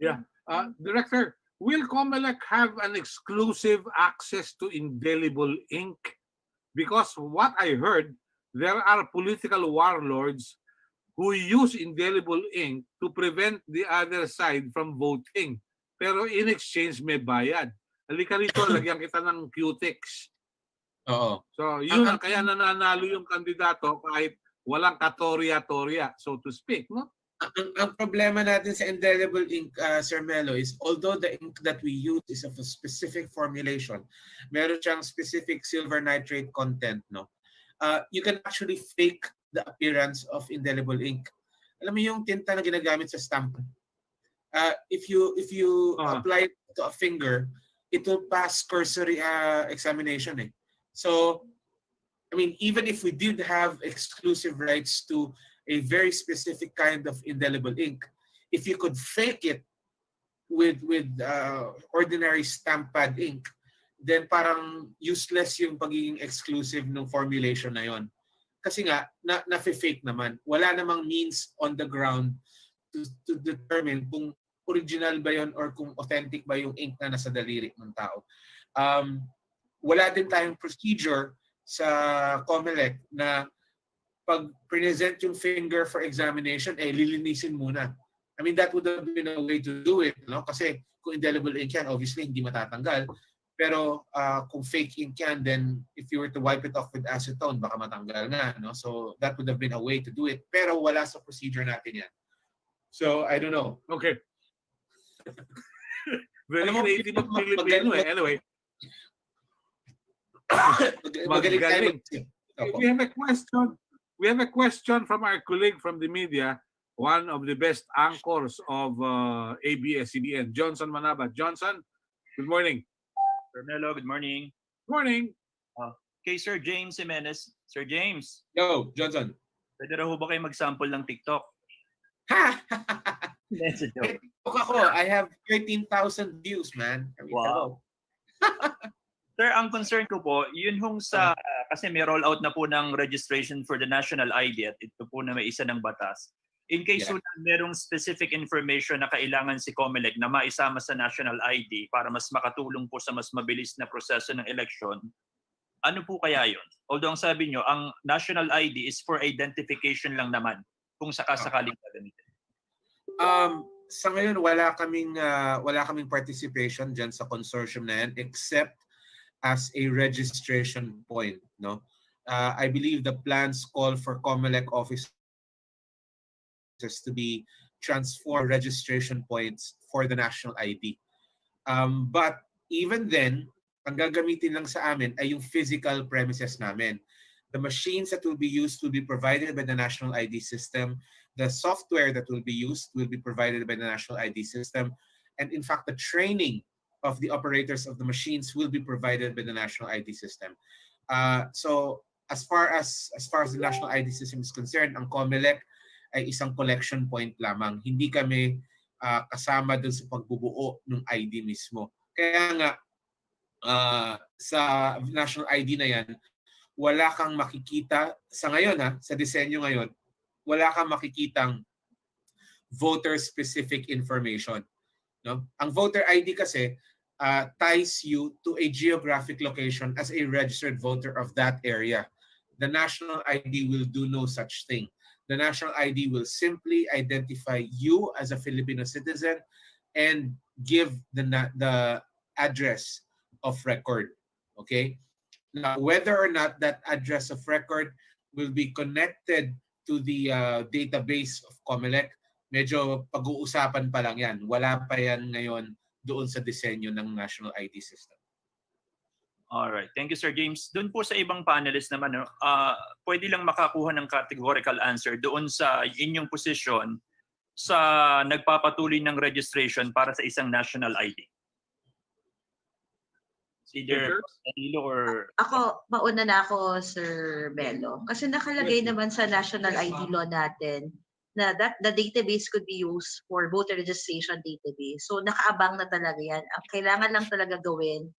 S2: Yeah. Director, will COMELEC have an exclusive access to indelible ink? Because what I heard, there are political warlords who use indelible ink to prevent the other side from voting. Pero in exchange, may bayad. Halika rito, lagyan kita ng Q-Tex.
S3: Oo.
S2: So, yun kaya nananalo yung kandidato kahit walang katorya-torya, so to speak, no?
S3: Ang problema natin sa indelible ink, Sir Melo, is although the ink that we use is of a specific formulation, meron siyang specific silver nitrate content, no? You can actually fake the appearance of indelible ink. Alam mo yung tinta na ginagamit sa stamp? If you apply it to a finger, it will pass cursory examination. So, I mean, even if we did have exclusive rights to a very specific kind of indelible ink, if you could fake it with ordinary stamp pad ink, then parang useless yung pagiging exclusive ng formulation na yon. Kasi nga, na-fake naman. Wala namang means on the ground to determine kung original ba yon or kung authentic ba yung ink na nasa daliri ng tao. Wala din tayong procedure sa COMELEC na pag present yung finger for examination, lilinisin muna. I mean, that would have been a way to do it, no? Kasi kung indelible ink yan, obviously hindi matatanggal. Pero kung fake ink yan, then if you were to wipe it off with acetone, baka matanggal nga, no? So that would have been a way to do it. Pero wala sa procedure natin yan. So I don't know.
S2: Okay. Very creative of Filipino eh. Anyway. Magaling. We have a question. We have a question from our colleague from the media, one of the best anchors of ABS-CBN, Johnson Manabat. Johnson, good morning.
S7: Sir Melo, good morning.
S2: Morning.
S7: Kay Sir James Jimenez. Sir James.
S3: Yo, Johnson.
S7: Pwede raw ba kayo mag-sample ng TikTok?
S3: Ha!
S7: That's a joke.
S3: TikTok ako. I have 13,000 views, man.
S7: Wow. Sir, ang concern ko po, yun hong sa, kasi may roll out na po ng registration for the national ID at ito po na may isa ng batas. In case merong specific information na kailangan si COMELEC na maisama sa national ID para mas makatulong po sa mas mabilis na proseso ng eleksyon, ano po kaya yun? Although ang sabi nyo, ang national ID is for identification lang naman kung sakasakaling gagamitin.
S3: Sa ngayon, wala kaming participation dyan sa consortium na yan except as a registration point, no? I believe the plans call for COMELEC officers to be transformed registration points for the national ID. But even then, ang gagamitin lang sa amin ay yung physical premises namin. The machines that will be used will be provided by the national ID system. The software that will be used will be provided by the national ID system. And in fact, the training of the operators of the machines will be provided by the national ID system. So as far as the national ID system is concerned, ang COMELEC ay isang collection point lamang. Hindi kami kasama dun sa pagbubuo ng ID mismo. Kaya nga, sa national ID na yan, wala kang makikita sa ngayon, sa disenyo ngayon, wala kang makikitang voter-specific information. No? Ang voter ID kasi ties you to a geographic location as a registered voter of that area. The national ID will do no such thing. The national ID will simply identify you as a Filipino citizen and give the address of record. Okay? Now, whether or not that address of record will be connected to the database of COMELEC, medyo pag-uusapan pa lang yan. Wala pa yan ngayon doon sa disenyo ng national ID system.
S7: Alright. Thank you, Sir James. Doon po sa ibang panelists naman, pwede lang makakuha ng categorical answer doon sa inyong posisyon sa nagpapatuloy ng registration para sa isang national ID. Either Danilo or...
S6: Ako, mauna na ako, Sir Melo. Kasi nakalagay naman sa national ID law natin na the database could be used for voter registration database. So nakaabang na talaga yan. Ang kailangan lang talaga gawin,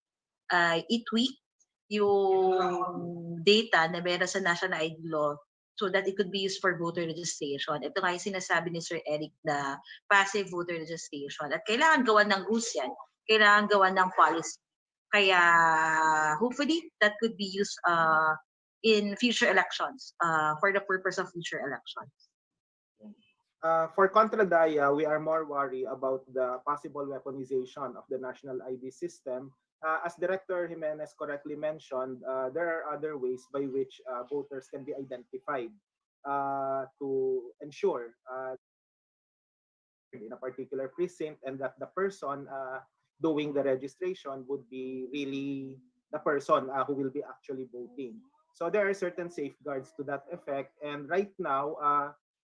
S6: i-tweak yung data na meron sa national ID law so that it could be used for voter registration. Ito nga yung sinasabi ni Sir Eric na passive voter registration. At kailangan gawan ng rules yan. Kailangan gawan ng policy. Kaya hopefully that could be used in future elections, for the purpose of future elections.
S5: For Contra Daya, we are more worried about the possible weaponization of the national ID system. As Director Jimenez correctly mentioned, there are other ways by which voters can be identified to ensure in a particular precinct and that the person doing the registration would be really the person who will be actually voting. So there are certain safeguards to that effect, and right now,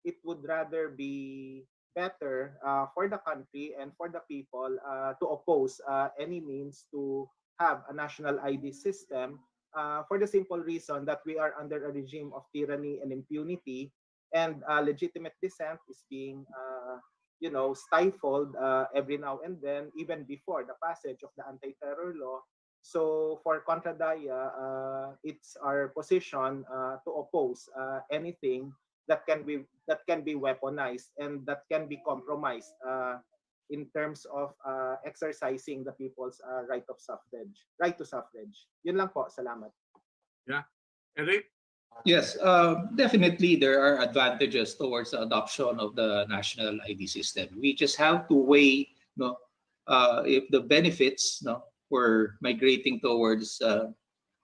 S5: it would rather be better for the country and for the people to oppose any means to have a national ID system for the simple reason that we are under a regime of tyranny and impunity, and legitimate dissent is being stifled every now and then, even before the passage of the anti-terror law. So for Contra Daya, it's our position to oppose anything that can be weaponized and that can be compromised in terms of exercising the people's right to suffrage. Yun lang po. Salamat.
S2: Yeah. Eric?
S4: Yes, definitely there are advantages towards the adoption of the national ID system. We just have to weigh, if the benefits, for migrating towards the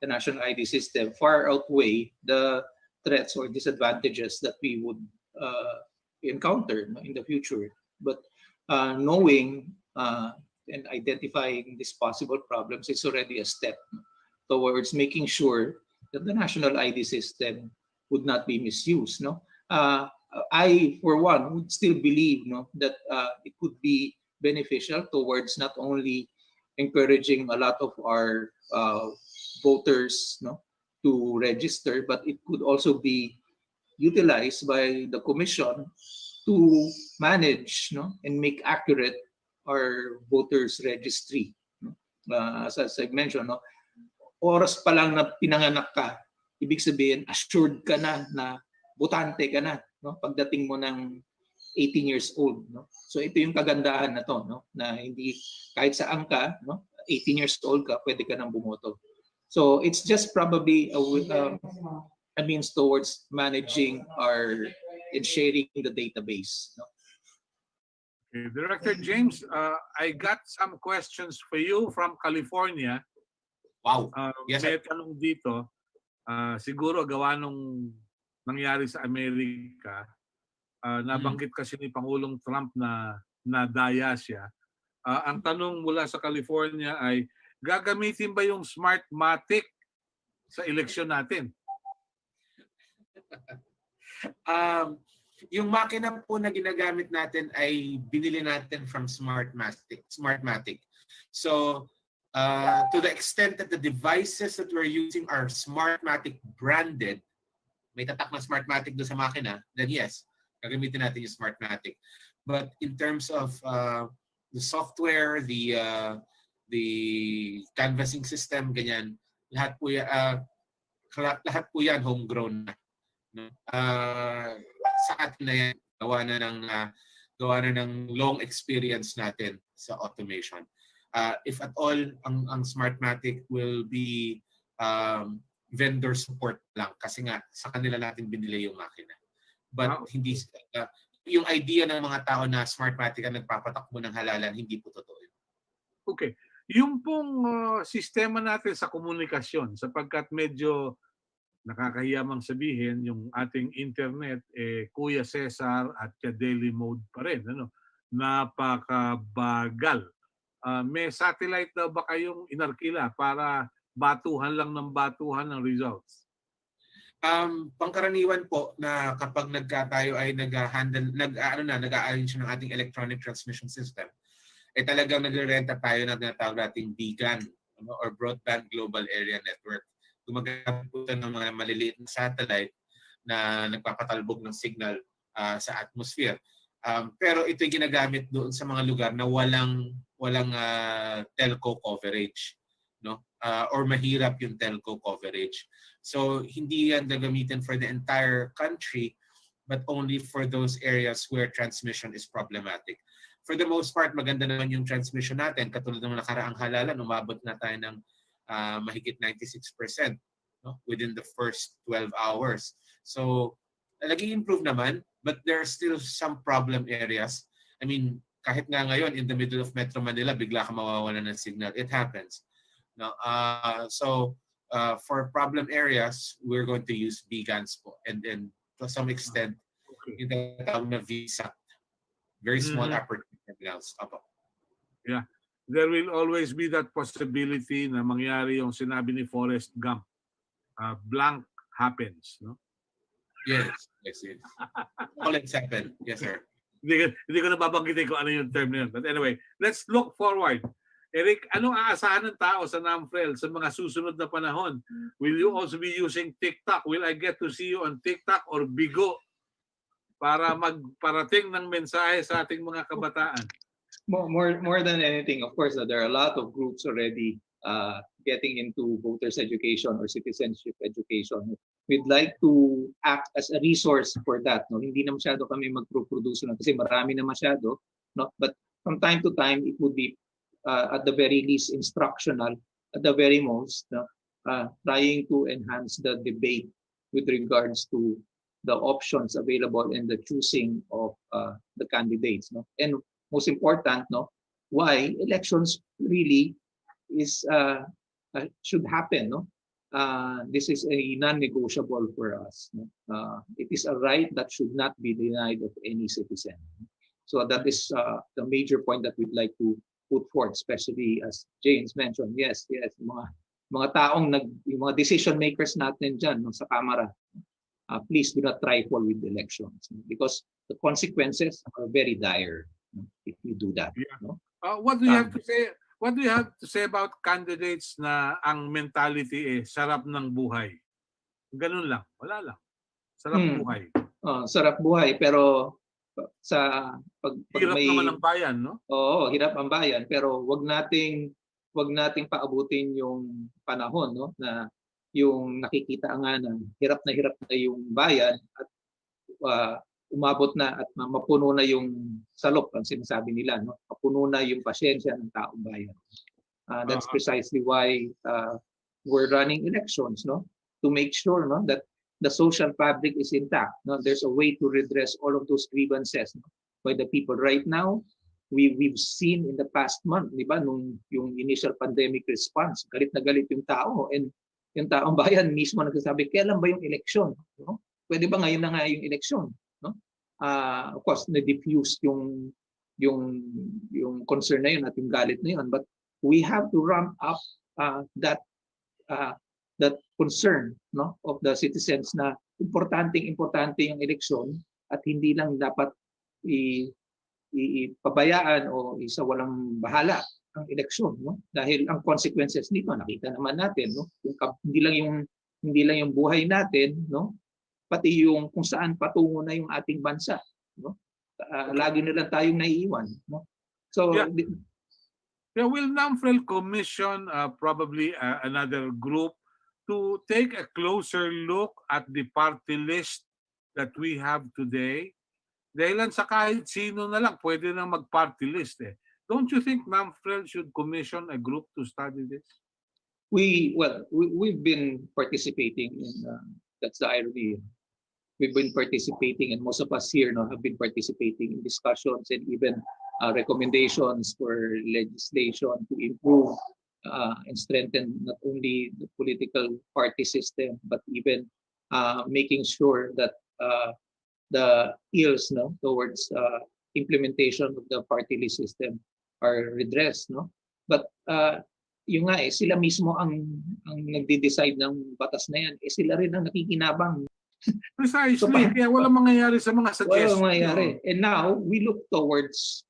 S4: national ID system far outweigh the threats or disadvantages that we would encounter in the future. But knowing and identifying these possible problems is already a step towards making sure that the national ID system would not be misused. I, for one, would still believe that it could be beneficial towards not only encouraging a lot of our voters to register, but it could also be utilized by the commission to manage and make accurate our voters registry. As I mentioned, oras pa lang na pinanganak ka, ibig sabihin assured ka na botante ka na pagdating mo ng 18 years old. So ito yung kagandahan na to, na hindi kahit saan ka, 18 years old ka, pwede ka nang bumoto. So it's just probably a means towards managing and sharing the database.
S2: Okay. Director James, I got some questions for you from California.
S3: Wow. Yes,
S2: may tanong dito, siguro gawa nung nangyari sa Amerika, nabanggit kasi ni Pangulong Trump na nadaya siya. Ang tanong mula sa California ay, gagamitin ba yung Smartmatic sa eleksyon natin?
S3: Yung makina po na ginagamit natin ay binili natin from Smartmatic. So, to the extent that the devices that we're using are Smartmatic branded, may tatak na Smartmatic doon sa makina, then yes, gagamitin natin yung Smartmatic. But in terms of the software, the canvassing system, ganyan, lahat po yan homegrown na. Sa atin na yan, gawa na ng long experience natin sa automation. If at all, ang Smartmatic will be vendor support lang kasi nga sa kanila natin binili yung makina. But hindi yung idea ng mga tao na Smartmatic ang nagpapatakbo ng halalan, hindi po totoo yun.
S2: Okay. Yung pong sistema natin sa komunikasyon, sapagkat medyo nakakahiyamang sabihin, yung ating internet, Kuya Cesar at daily mode pa rin. Napakabagal. May satellite daw ba kayong inarkila para batuhan lang ng batuhan ng results?
S3: Pangkaraniwan po na kapag tayo ay nag-arrange ng ating electronic transmission system, talagang nagre-renta tayo ng tinatawag nating BGAN or Broadband Global Area Network. Gumagamit po ng mga maliliit na satellite na nagpapatalbog ng signal sa atmosphere. Pero ito ay ginagamit doon sa mga lugar na walang telco coverage, or mahirap yung telco coverage. So hindi yan gagamitin for the entire country, but only for those areas where transmission is problematic. For the most part, maganda naman yung transmission natin. Katulad ng nakaraang halalan, umabot na tayo ng mahigit 96% within the first 12 hours. So nag-i-improve naman, but there are still some problem areas. I mean, kahit nga ngayon, in the middle of Metro Manila, bigla ka mawawalan ng signal. It happens. So for problem areas, we're going to use BGANs po. And then to some extent, yung tawag na VSAT. Very small aperture signals.
S2: Yeah. There will always be that possibility na mangyari yung sinabi ni Forrest Gump. Blank happens, no?
S3: Yes. All it's happened. Yes, sir.
S2: Hindi ko nababanggitin kung ano yung term na yun. But anyway, let's look forward. Eric, anong aasahan ng tao sa NAMFREL sa mga susunod na panahon? Will you also be using TikTok? Will I get to see you on TikTok or Bigo para magparating ng mensahe sa ating mga kabataan?
S4: More than anything, of course, there are a lot of groups already getting into voters education or citizenship education. We'd like to act as a resource for that. No, hindi na masyado kami magproduce lang kasi marami na masyado. No, but from time to time, it would be at the very least instructional, at the very most, trying to enhance the debate with regards to the options available and the choosing of the candidates. No, and most important, no, why elections really is should happen. No, this is a non-negotiable for us. No? It is a right that should not be denied of any citizen. So that is the major point that we'd like to put forth, especially as James mentioned. Yes, mga taong yung mga decision makers natin dyan no, sa Kamara. Please do not trifle with elections because the consequences are very dire if you do that.
S2: Yeah.
S4: No?
S2: What do you have to say? What do you have to say about candidates na ang mentality sarap ng buhay? Ganun lang, wala lang. Sarap buhay.
S4: Sarap buhay pero sa pag
S2: hirap
S4: may,
S2: naman ang bayan, no?
S4: Oo, hirap ang bayan pero wag nating paabutin yung panahon no na yung nakikita nga na hirap na yung bayan at umabot na at mapuno na yung salop ang sinasabi nila no mapuno na yung pasyensya ng taong bayan. That's precisely why we're running elections no to make sure no that the social fabric is intact. No, there's a way to redress all of those grievances no, by the people. Right now, we've seen in the past month, di ba, nung yung initial pandemic response, galit na galit yung tao and yung taong bayan mismo nagsasabi, kailan ba yung eleksyon? No? Pwede ba ngayon na nga yung eleksyon? No? Of course, na-diffuse yung concern na yun at yung galit na yun. But we have to ramp up that concern no of the citizens na importante yung eleksyon at hindi lang dapat ipabayaan o isa walang bahala ang eleksyon no dahil ang consequences nito nakita naman natin no yung, hindi lang yung buhay natin no pati yung kung saan patungo na yung ating bansa no lagi na lang tayong naiiwan no so
S2: will NAMFREL commission probably another group to take a closer look at the party list that we have today? Dahil sa kahit sino na lang, pwede na mag-party list eh. Don't you think NAMFREL should commission a group to study this?
S4: We've been participating in, that's the irony. We've been participating and most of us here no, have been participating in discussions and even recommendations for legislation to improve and strengthen not only the political party system but even making sure that the ills no towards implementation of the party list system are redressed no but yung nga sila mismo ang nagde-decide ng batas na yan sila rin ang nakikinabang.
S2: Precisely, so, kaya walang mangyayari sa mga suggestions.
S4: Walang mangyayari. And now we look towards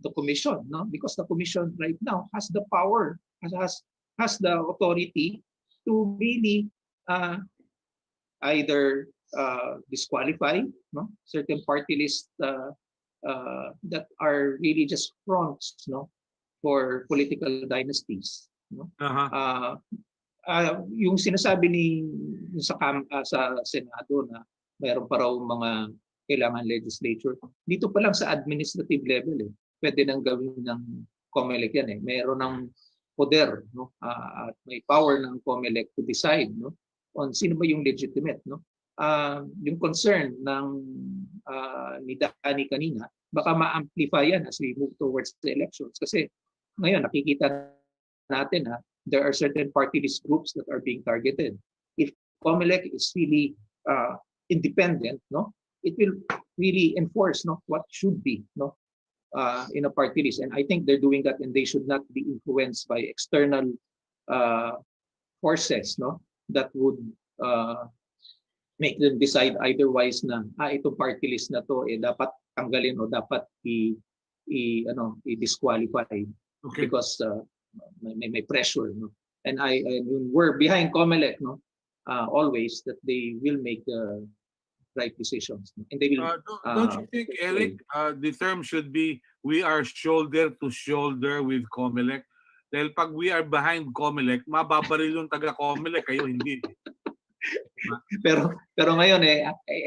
S4: the commission no because the commission right now has the power has the authority to really either disqualify no certain party lists that are really just fronts no for political dynasties no yung sinasabi ni sa Senado na mayroon pa raw mga kailangan legislature dito pa lang sa administrative level pwede nang gawin ng COMELEC yan mayroon ng poder no at may power ng COMELEC to decide no on sino ba yung legitimate no yung concern ng ni Dani kanina baka ma-amplify yan as we move towards the elections kasi ngayon nakikita natin there are certain party list groups that are being targeted. If COMELEC is really independent no it will really enforce no what should be no in a party list and I think they're doing that and they should not be influenced by external forces no that would make them decide eitherwise na itong party list na to dapat tanggalin o dapat i-disqualify.
S2: Okay.
S4: because may pressure, no? And we're behind COMELEC, no? Always that they will make the right decisions, no? And they will
S2: Don't you think, Eric, the term should be we are shoulder to shoulder with COMELEC? Dahil pag we are behind COMELEC, mababaril yung taga-COMELEC, kayo hindi.
S4: pero ngayon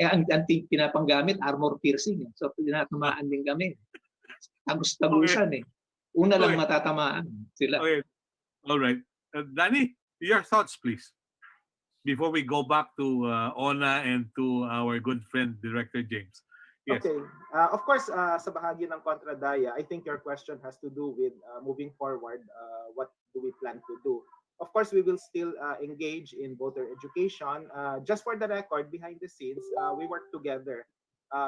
S4: ang pinapanggamit armor piercing. So tinatamaan din kami. Tagus-tagusan Una lang matatamaan sila.
S2: Okay. All right. Danny, your thoughts please. Before we go back to Ona and to our good friend Director James. Yes.
S5: Okay. Of course, sa bahagi ng kontradaya, I think your question has to do with moving forward, what do we plan to do? Of course, we will still engage in voter education. Just for the record, behind the scenes, we work together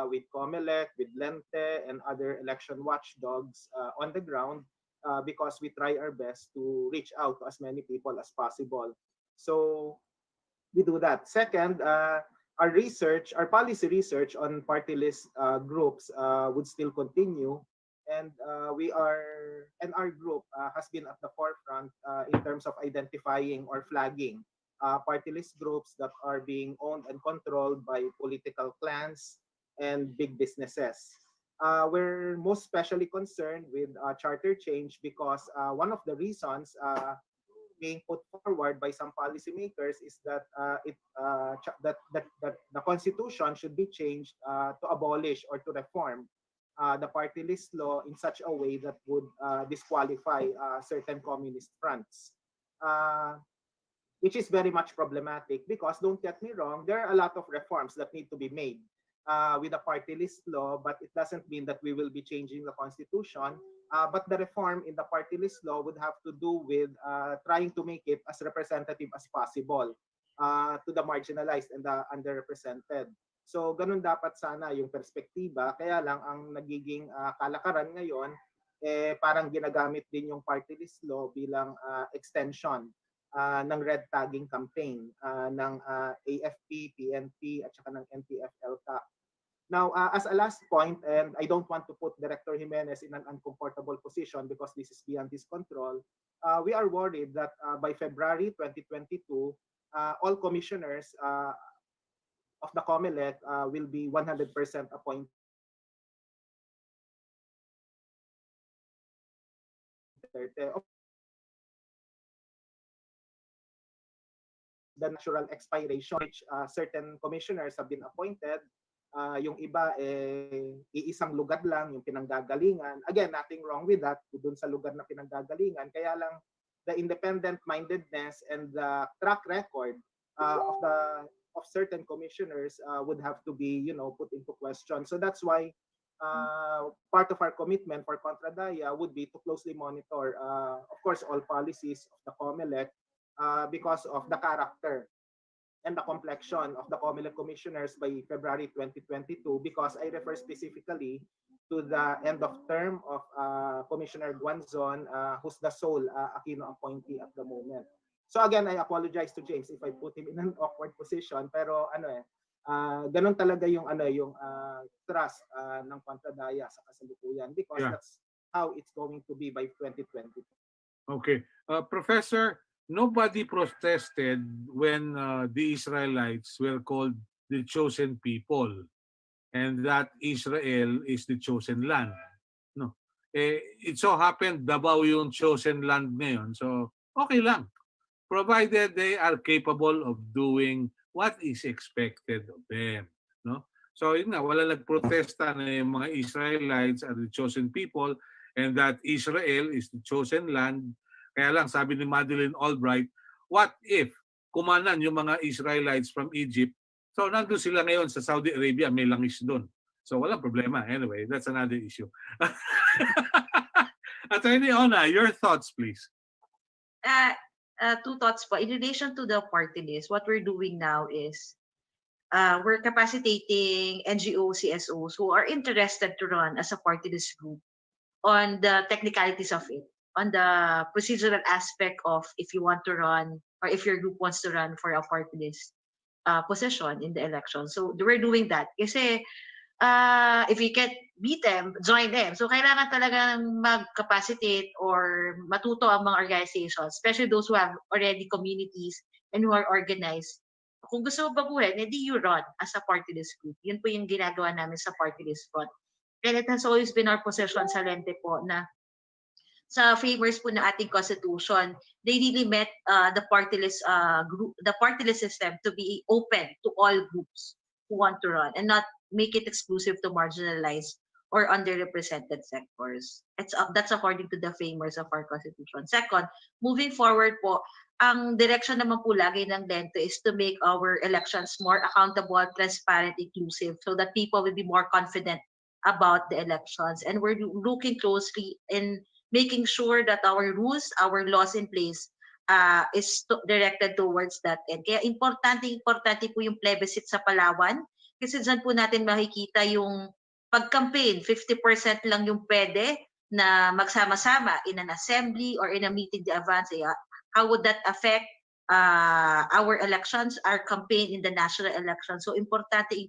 S5: with COMELEC, with Lente, and other election watchdogs on the ground because we try our best to reach out to as many people as possible. So we do that. Second, our policy research on party list groups would still continue. And our group has been at the forefront in terms of identifying or flagging party list groups that are being owned and controlled by political clans and big businesses. We're most especially concerned with charter change because one of the reasons being put forward by some policymakers is that that the constitution should be changed to abolish or to reform the party list law in such a way that would disqualify certain communist fronts, which is very much problematic because, don't get me wrong, there are a lot of reforms that need to be made with the party list law, but it doesn't mean that we will be changing the constitution. But the reform in the party list law would have to do with trying to make it as representative as possible to the marginalized and the underrepresented. So ganun dapat sana yung perspektiba. Kaya lang ang nagiging kalakaran ngayon, parang ginagamit din yung party list law bilang extension ng red tagging campaign ng AFP, PNP at saka ng NTF-ELCA. Now, as a last point, and I don't want to put Director Jimenez in an uncomfortable position because this is beyond his control, we are worried that by February 2022, all commissioners of the COMELEC will be 100% appointed. The natural expiration, which certain commissioners have been appointed, yung iba iisang lugar lang yung pinanggagalingan. Again, nothing wrong with that dun sa lugar na pinanggagalingan. Kaya lang the independent mindedness and the track record of certain commissioners would have to be put into question. So that's why part of our commitment for Contradaya would be to closely monitor of course all policies of the COMELEC because of the character and the complexion of the COMELEC commissioners by February 2022, because I refer specifically to the end of term of Commissioner Guanzon, who's the sole Aquino appointee at the moment. So again, I apologize to James if I put him in an awkward position, pero ganun talaga yung trust ng Contradaya sa kasalukuyan, because that's how it's going to be by 2022.
S2: Okay. Professor, nobody protested when the Israelites were called the chosen people and that Israel is the chosen land. No. It so happened Davao yung chosen land ngayon. So, okay lang. Provided they are capable of doing what is expected of them. No? So, yun nga, wala nagprotesta na yung mga Israelites are the chosen people and that Israel is the chosen land. Kaya lang, sabi ni Madeleine Albright, what if kumanan yung mga Israelites from Egypt? So, nandun sila ngayon sa Saudi Arabia, may langis doon. So, walang problema. Anyway, that's another issue. Attorney Ona, your thoughts, please.
S6: Two thoughts po. In relation to the party list, what we're doing now is we're capacitating NGO CSOs who are interested to run as a party list group on the technicalities of it, on the procedural aspect of if you want to run or if your group wants to run for a party list position in the election. So we're doing that. Kasi if you can't beat them, join them. So kailangan talagang mag-capacitate or matuto ang mga organizations, especially those who have already communities and who are organized. Kung gusto mo baguhin, edi you run as a party list group. Yun po yung ginagawa namin sa party list front. And it has always been our position sa Lente po na sa framers po ng ating constitution, they really met the party list group, the party list system to be open to all groups who want to run and not make it exclusive to marginalized or underrepresented sectors. That's according to the framers of our constitution. Second, moving forward po, ang direction naman po lagi ng Lente is to make our elections more accountable, transparent, inclusive, so that people will be more confident about the elections. And we're looking closely in making sure that our rules, our laws in place is directed towards that end. Kaya importante po yung plebiscite sa Palawan kasi dyan po natin makikita yung pag-campaign, 50% lang yung pwede na magsama-sama in an assembly or in a meeting de avance. How would that affect our elections, our campaign in the national election? So importante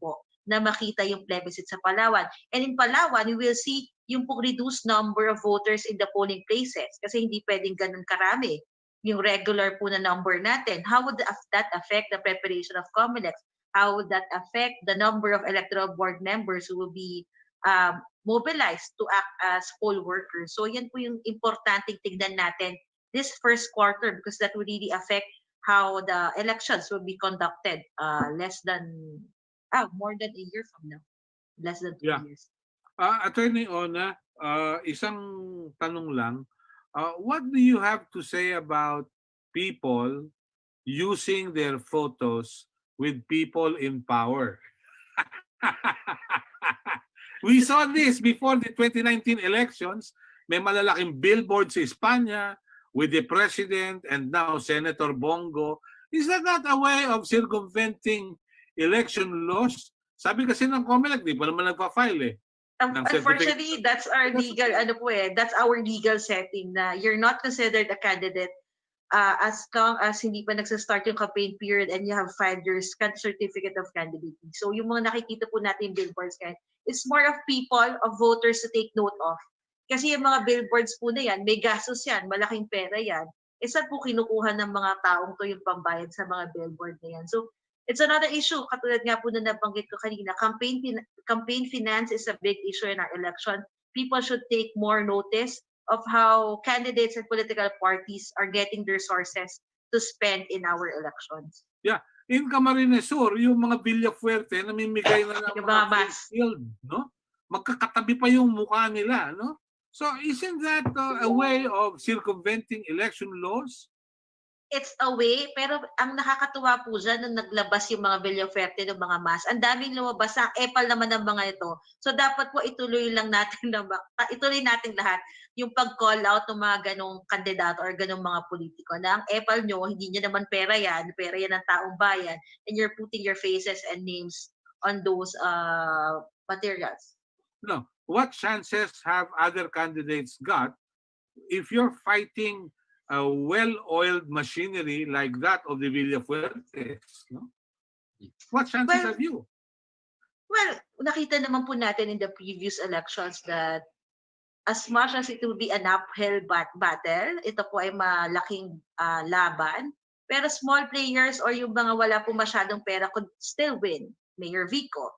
S6: po na makita yung plebiscite sa Palawan. And in Palawan, we will see yung reduced number of voters in the polling places kasi hindi pwedeng ganun karami yung regular po na number natin. How would that affect the preparation of COMELEC? How would that affect the number of electoral board members who will be mobilized to act as poll workers? So yan po yung importanteng tignan natin this first quarter because that will really affect how the elections will be conducted more than a year from now. Less than 2 years.
S2: Attorney Ona, isang tanong lang. What do you have to say about people using their photos with people in power? We saw this before the 2019 elections. May malalaking billboard sa Espanya with the president and now Senator Bongo. Is that not a way of circumventing election laws? Sabi kasi ng COMELEC, di pa naman nagpa-file eh.
S6: Unfortunately, that's our legal, that's our legal setting na you're not considered a candidate as long as hindi pa nagsastart yung campaign period and you have filed your certificate of candidacy. So yung mga nakikita po natin billboards ngayon, it's more of people, of voters to take note of. Kasi yung mga billboards po na yan, may gastos yan, malaking pera yan. Saan po kinukuha ng mga taong to yung pambayad sa mga billboard na yan? So it's another issue. Katulad nga po na nabanggit ko kanina, campaign finance is a big issue in our election. People should take more notice of how candidates and political parties are getting their sources to spend in our elections.
S2: Yeah. In Camarines Sur, yung mga Villafuerte, namimigay na ng mga face shield, no? Magkakatabi pa yung mukha nila, no? So isn't that a way of circumventing election laws?
S6: It's a way, pero ang nakakatuwa po dyan nung naglabas yung mga Villafuerte ng mga mask, ang daming lumabas, ang epal naman ng mga ito. So dapat po ituloy natin lahat yung pag-call out ng mga ganong kandidato or ganong mga politiko na ang epal nyo, hindi nyo naman pera yan ng taong bayan, and you're putting your faces and names on those materials.
S2: No. What chances have other candidates got if you're fighting a well-oiled machinery like that of the Villafuertes? No? What chances have you?
S6: Well, nakita naman po natin in the previous elections that as much as it will be an uphill battle, ito po ay malaking laban, pero small players or yung mga wala po masyadong pera could still win. Mayor Vico,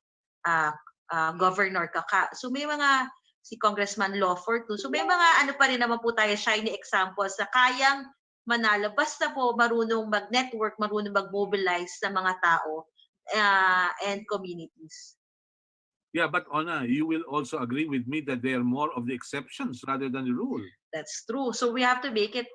S6: Governor Kaka. So may mga si Congressman Lawford too. So may mga pa rin naman po tayo shiny examples na kayang manalo basta po marunong mag-network, marunong mag-mobilize sa mga tao and communities.
S2: Yeah, but Ona, you will also agree with me that they are more of the exceptions rather than the rule.
S6: That's true. So we have to make it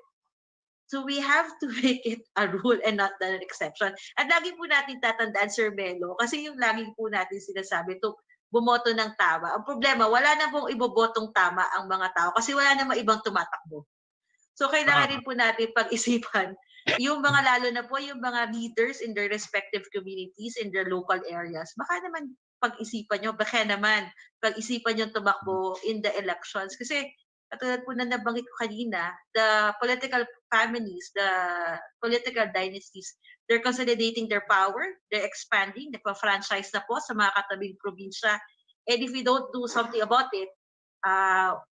S6: a rule and not an exception. At lagi po natin tatandaan, Sir Melo, kasi yung lagi po natin sinasabi to bumoto ng tama. Ang problema, wala na pong ibobotong tama ang mga tao kasi wala namang ibang tumatakbo. So kailangan rin po natin pag-isipan yung mga lalo na po yung mga leaders in their respective communities, in their local areas. Baka naman pag-isipan nyo tumakbo in the elections. Kasi katulad po na nabanggit ko kanina, the political families, the political dynasties, they're consolidating their power, they're expanding, nagpa-franchise na po sa mga katabing probinsya. And if we don't do something about it,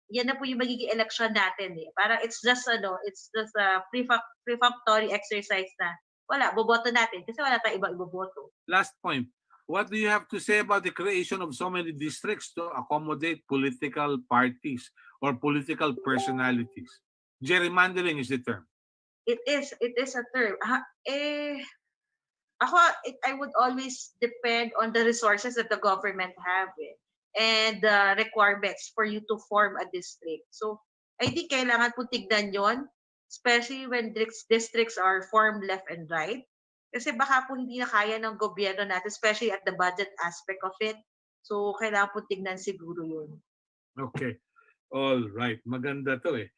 S6: yan na po yung magiging election natin eh. Parang it's just a prefactory exercise na wala, boboto natin kasi wala tayong ibang iboboto.
S2: Last point. What do you have to say about the creation of so many districts to accommodate political parties or political personalities? Gerrymandering is the term.
S6: It is a term. I would always depend on the resources that the government have and the requirements for you to form a district. So I think kailangan po tignan yon, especially when districts are formed left and right. Kasi baka po hindi na kaya ng gobyerno natin, especially at the budget aspect of it. So kailangan po tignan siguro yun.
S2: Okay. All right. Maganda to eh.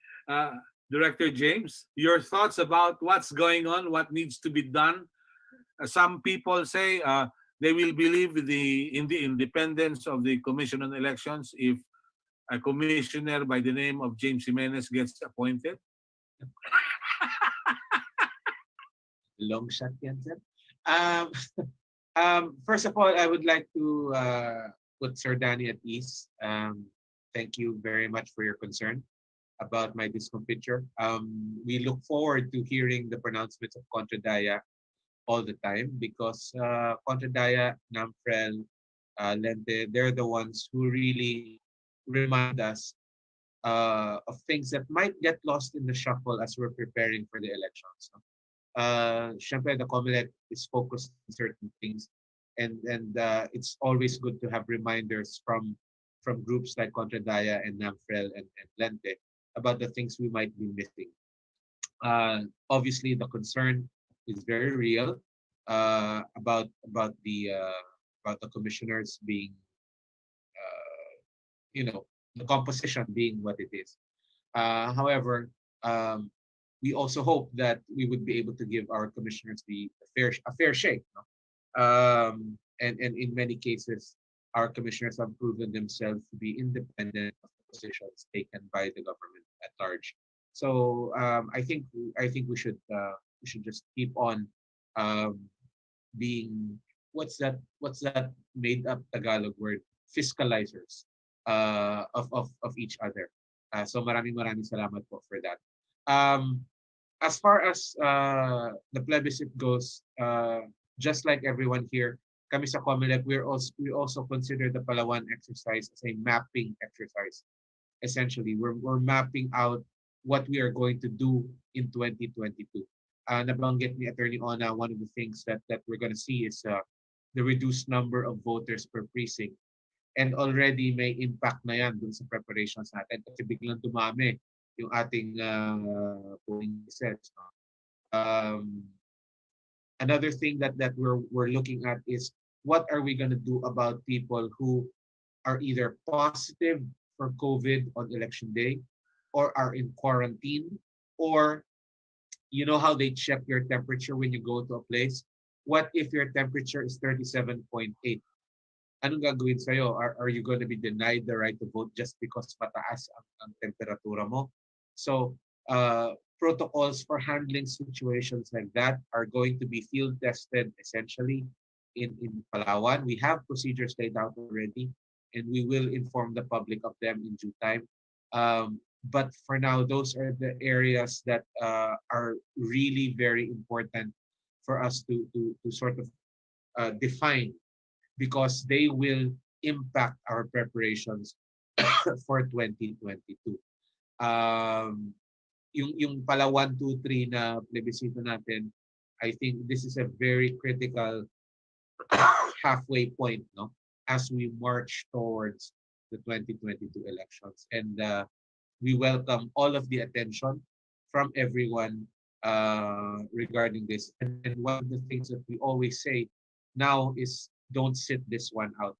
S2: Director James, your thoughts about what's going on, what needs to be done? Some people say they will believe in the independence of the Commission on Elections if a commissioner by the name of James Jimenez gets appointed.
S3: Long shot yan, sir. First of all, I would like to put Sir Danny at ease. Thank you very much for your concern about my discomfiture. We look forward to hearing the pronouncements of Contra Daya all the time because Contra Daya, NAMFREL, Lente, they're the ones who really remind us of things that might get lost in the shuffle as we're preparing for the elections. Syempre, the COMELEC is focused on certain things, and it's always good to have reminders from groups like Contra Daya and NAMFREL and Lente about the things we might be missing. Obviously, the concern is very real about the commissioners being, the composition being what it is. However, we also hope that we would be able to give our commissioners a fair shake. No? And in many cases, our commissioners have proven themselves to be independent of the positions taken by the government at large. So I think we should just keep on being what's that made up Tagalog word, fiscalizers of each other. So maraming salamat po for that. As far as the plebiscite goes, just like everyone here, kami sa COMELEC, we also consider the Palawan exercise as a mapping exercise. Essentially, we're mapping out what we are going to do in 2022. Nabanggit ni Attorney Ona, one of the things that we're going to see is the reduced number of voters per precinct. And already may impact na yan dun sa preparations natin kasi biglang dumami yung ating polling sets. Another thing that we're looking at is what are we going to do about people who are either positive for COVID on election day or are in quarantine, or you know how they check your temperature when you go to a place? What if your temperature is 37.8? Anong gagawin sa'yo? Are you going to be denied the right to vote just because mataas ang temperatura mo? So protocols for handling situations like that are going to be field tested essentially in Palawan. We have procedures laid out already, and we will inform the public of them in due time. But for now, those are the areas that are really very important for us to sort of define, because they will impact our preparations for 2022. Yung Palawan 2-3 na plebiscito natin, I think this is a very critical halfway point, no, as we march towards the 2022 elections. And we welcome all of the attention from everyone regarding this. And one of the things that we always say now is don't sit this one out.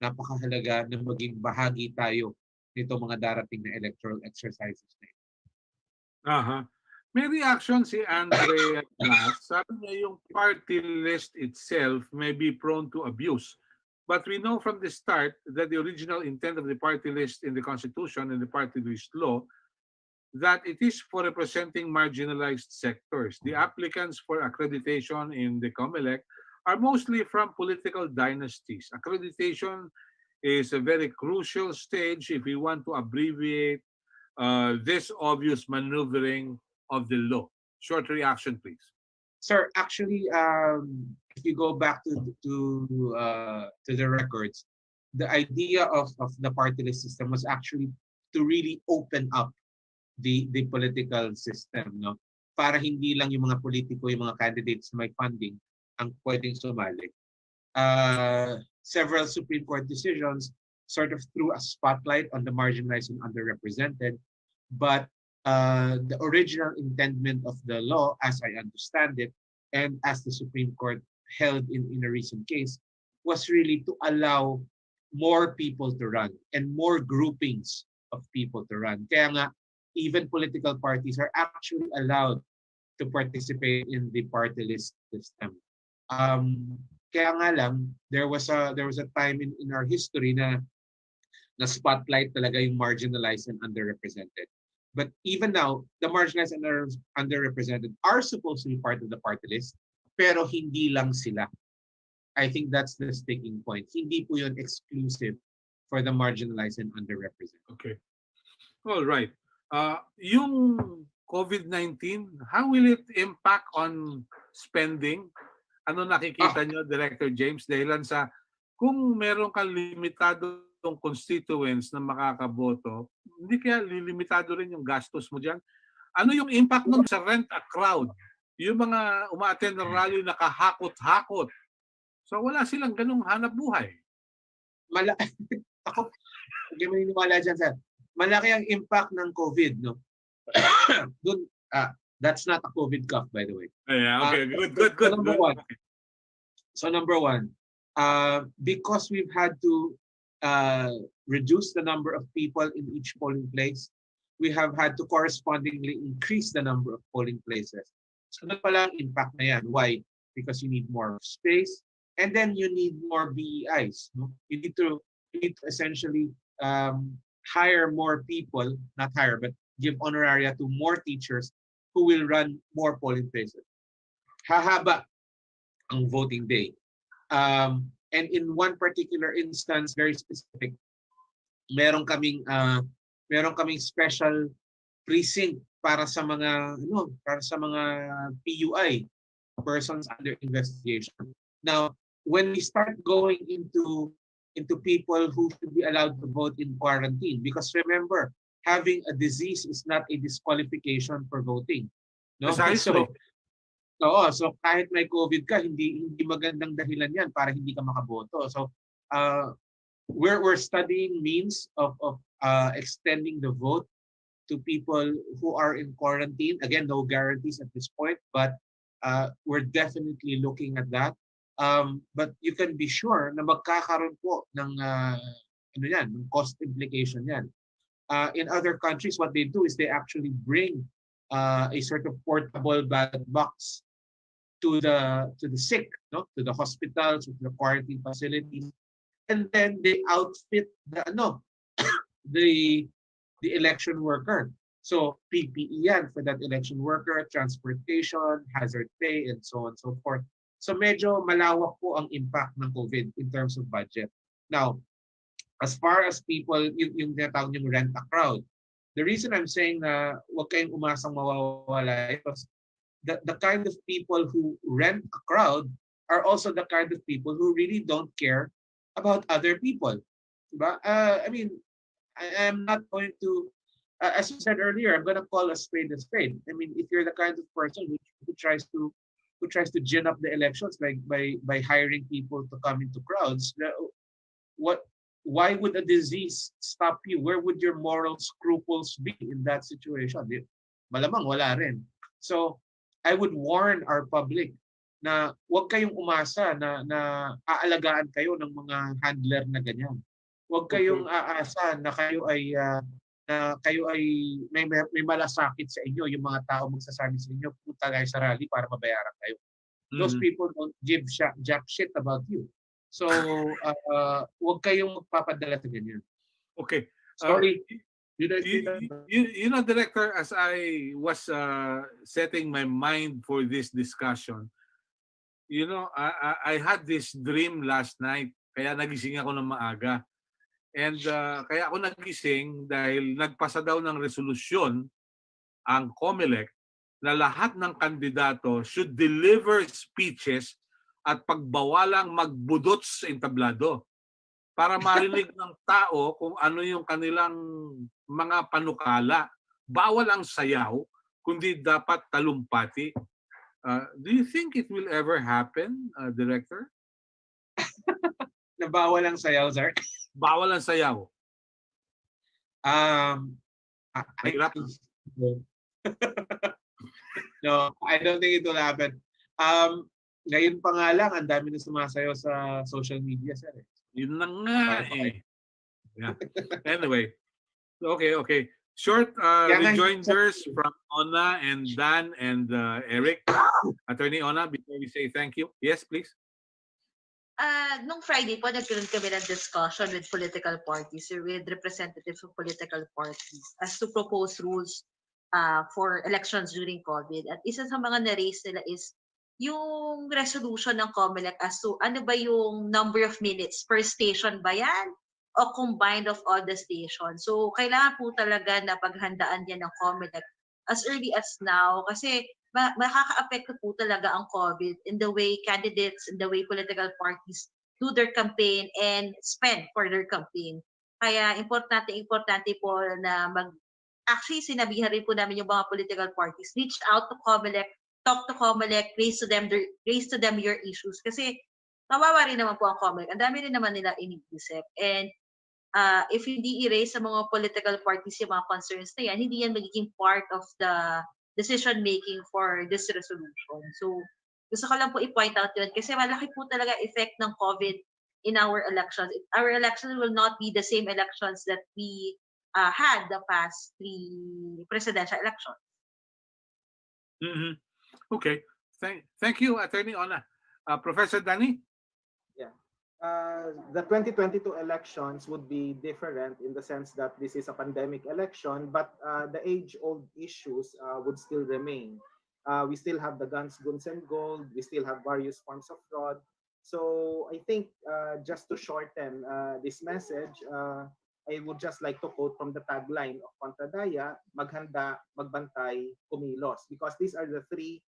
S3: Napakahalaga na maging bahagi tayo nito mga darating na electoral exercises na ito.
S2: May reaction si Andre Blas. Sabi niya yung party list itself may be prone to abuse. But we know from the start that the original intent of the party list in the Constitution and the party list law that it is for representing marginalized sectors. The applicants for accreditation in the COMELEC are mostly from political dynasties. Accreditation is a very crucial stage if we want to abbreviate this obvious maneuvering of the law. Short reaction, please.
S3: Sir, actually, if you go back to the records, the idea of the party list system was actually to really open up the political system, no? Para hindi lang yung mga politiko, yung mga candidates na may funding ang pwedeng sumali. Several Supreme Court decisions sort of threw a spotlight on the marginalized and underrepresented, but the original intendment of the law, as I understand it, and as the Supreme Court held in a recent case, was really to allow more people to run and more groupings of people to run. Kaya nga, even political parties are actually allowed to participate in the party list system. Kaya nga lang, there was a time in our history na spotlight talaga yung marginalized and underrepresented. But even now, the marginalized and underrepresented are supposed to be part of the party list, pero hindi lang sila. I think that's the sticking point. Hindi po yun exclusive for the marginalized and underrepresented.
S2: Okay. All right. Yung COVID-19, how will it impact on spending? Ano nakikita nyo, Director James, dahilan sa kung meron kang limitadong constituents na makakaboto, hindi kaya limitado rin yung gastos mo dyan? Ano yung impact nun sa rent a crowd? Yung mga umaattend ng rally nakahakot-hakot. So wala silang ganung hanap buhay.
S3: Ako, hindi mo niniwala dyan, sir. Malaki ang impact ng COVID, no? Dun, that's not a COVID cough, by the way.
S2: Yeah, okay, good.
S3: So number one, because we've had to reduce the number of people in each polling place, we have had to correspondingly increase the number of polling places. So na pala ang impact na yan. Why? Because you need more space, and then you need more BEIs. No? You need to essentially hire more people, not hire, but give honoraria to more teachers who will run more polling places. Hahaba ang voting day. And in one particular instance, very specific, meron kaming special precinct para sa mga PUI, persons under investigation. Now, when we start going into people who should be allowed to vote in quarantine, because remember, having a disease is not a disqualification for voting. No? So kahit may COVID ka, hindi magandang dahilan yan para hindi ka makaboto. So we're studying means of extending the vote to people who are in quarantine. Again, no guarantees at this point, but we're definitely looking at that. But you can be sure na magkakaroon po ng ng cost implication yan. In other countries, what they do is they actually bring a sort of portable ballot box to the sick, no, to the hospitals, to the quarantine facilities, and then they outfit the election worker. So PPE yan for that election worker, transportation, hazard pay, and so on and so forth. So medyo malawak po ang impact ng COVID in terms of budget. Now, as far as people, yung tinatawag yung rent a crowd, the reason I'm saying na huwag kayong umasang mawawala is the kind of people who rent a crowd are also the kind of people who really don't care about other people. Diba? I mean, I am not going to, as you said earlier, I'm going to call a spade a spade. I mean, if you're the kind of person who tries to gin up the elections by hiring people to come into crowds, why would a disease stop you? Where would your moral scruples be in that situation? Malamang wala rin. So I would warn our public na huwag kayong umasa na aalagaan kayo ng mga handler na ganyan. Huwag kayong aasa na kayo ay may malasakit sa inyo, yung mga tao magsasabi sa inyo, punta kayo sa rally para mabayaran kayo. Those people don't give jack shit about you. So huwag kayong magpapadala sa ganyan.
S2: Okay.
S3: Sorry.
S2: You know, Director, as I was setting my mind for this discussion, you know, I had this dream last night, kaya nagising ako ng maaga. And kaya ako nagising dahil nagpasa daw ng resolusyon ang COMELEC na lahat ng kandidato should deliver speeches at pagbawalang magbudot sa entablado para marinig ng tao kung ano yung kanilang mga panukala. Bawal ang sayaw, kundi dapat talumpati. Do you think it will ever happen, Director?
S3: Nabawal ang sayaw, sir.
S2: Bawal ang sayaw. Mahirap.
S3: No, I don't think it will happen. Ngayon pa nga lang, ang dami na sumasayaw sa social media, sir.
S2: Yun na nga eh. Yeah. Anyway, okay. Short rejoinders from Ona and Dan and Eric. Attorney Ona, before we say thank you. Yes, please.
S6: Nung Friday po, nagkaroon kami ng discussion with political parties or with representatives of political parties as to propose rules for elections during COVID. At isa sa mga na-raise nila is yung resolution ng COMELEC as to ano ba yung number of minutes per station ba yan o combined of all the stations. So kailangan po talaga na paghandaan yan ng COMELEC as early as now kasi makaka-apekto po talaga ang COVID in the way candidates, in the way political parties do their campaign and spend for their campaign. Kaya importante po na actually sinabihan rin po namin yung mga political parties, reach out to COMELEC, talk to COMELEC, raise to them your issues. Kasi kawawa rin naman po ang COMELEC. Ang dami rin naman nila iniisip. And if hindi i-raise sa mga political parties yung mga concerns na yan, hindi yan magiging part of the decision-making for this resolution. So, gusto ko lang po i-point out yun kasi malaki po talaga effect ng COVID in our elections. Our elections will not be the same elections that we had the past 3 presidential elections.
S2: Mm-hmm. Okay. Thank you, Attorney Ona. Professor Danny?
S5: Yeah. The 2022 elections would be different in the sense that this is a pandemic election, but the age-old issues would still remain. We still have the guns, and gold. We still have various forms of fraud. So I think just to shorten this message, I would just like to quote from the tagline of Contradaya, maghanda, magbantay, kumilos, because these are the 3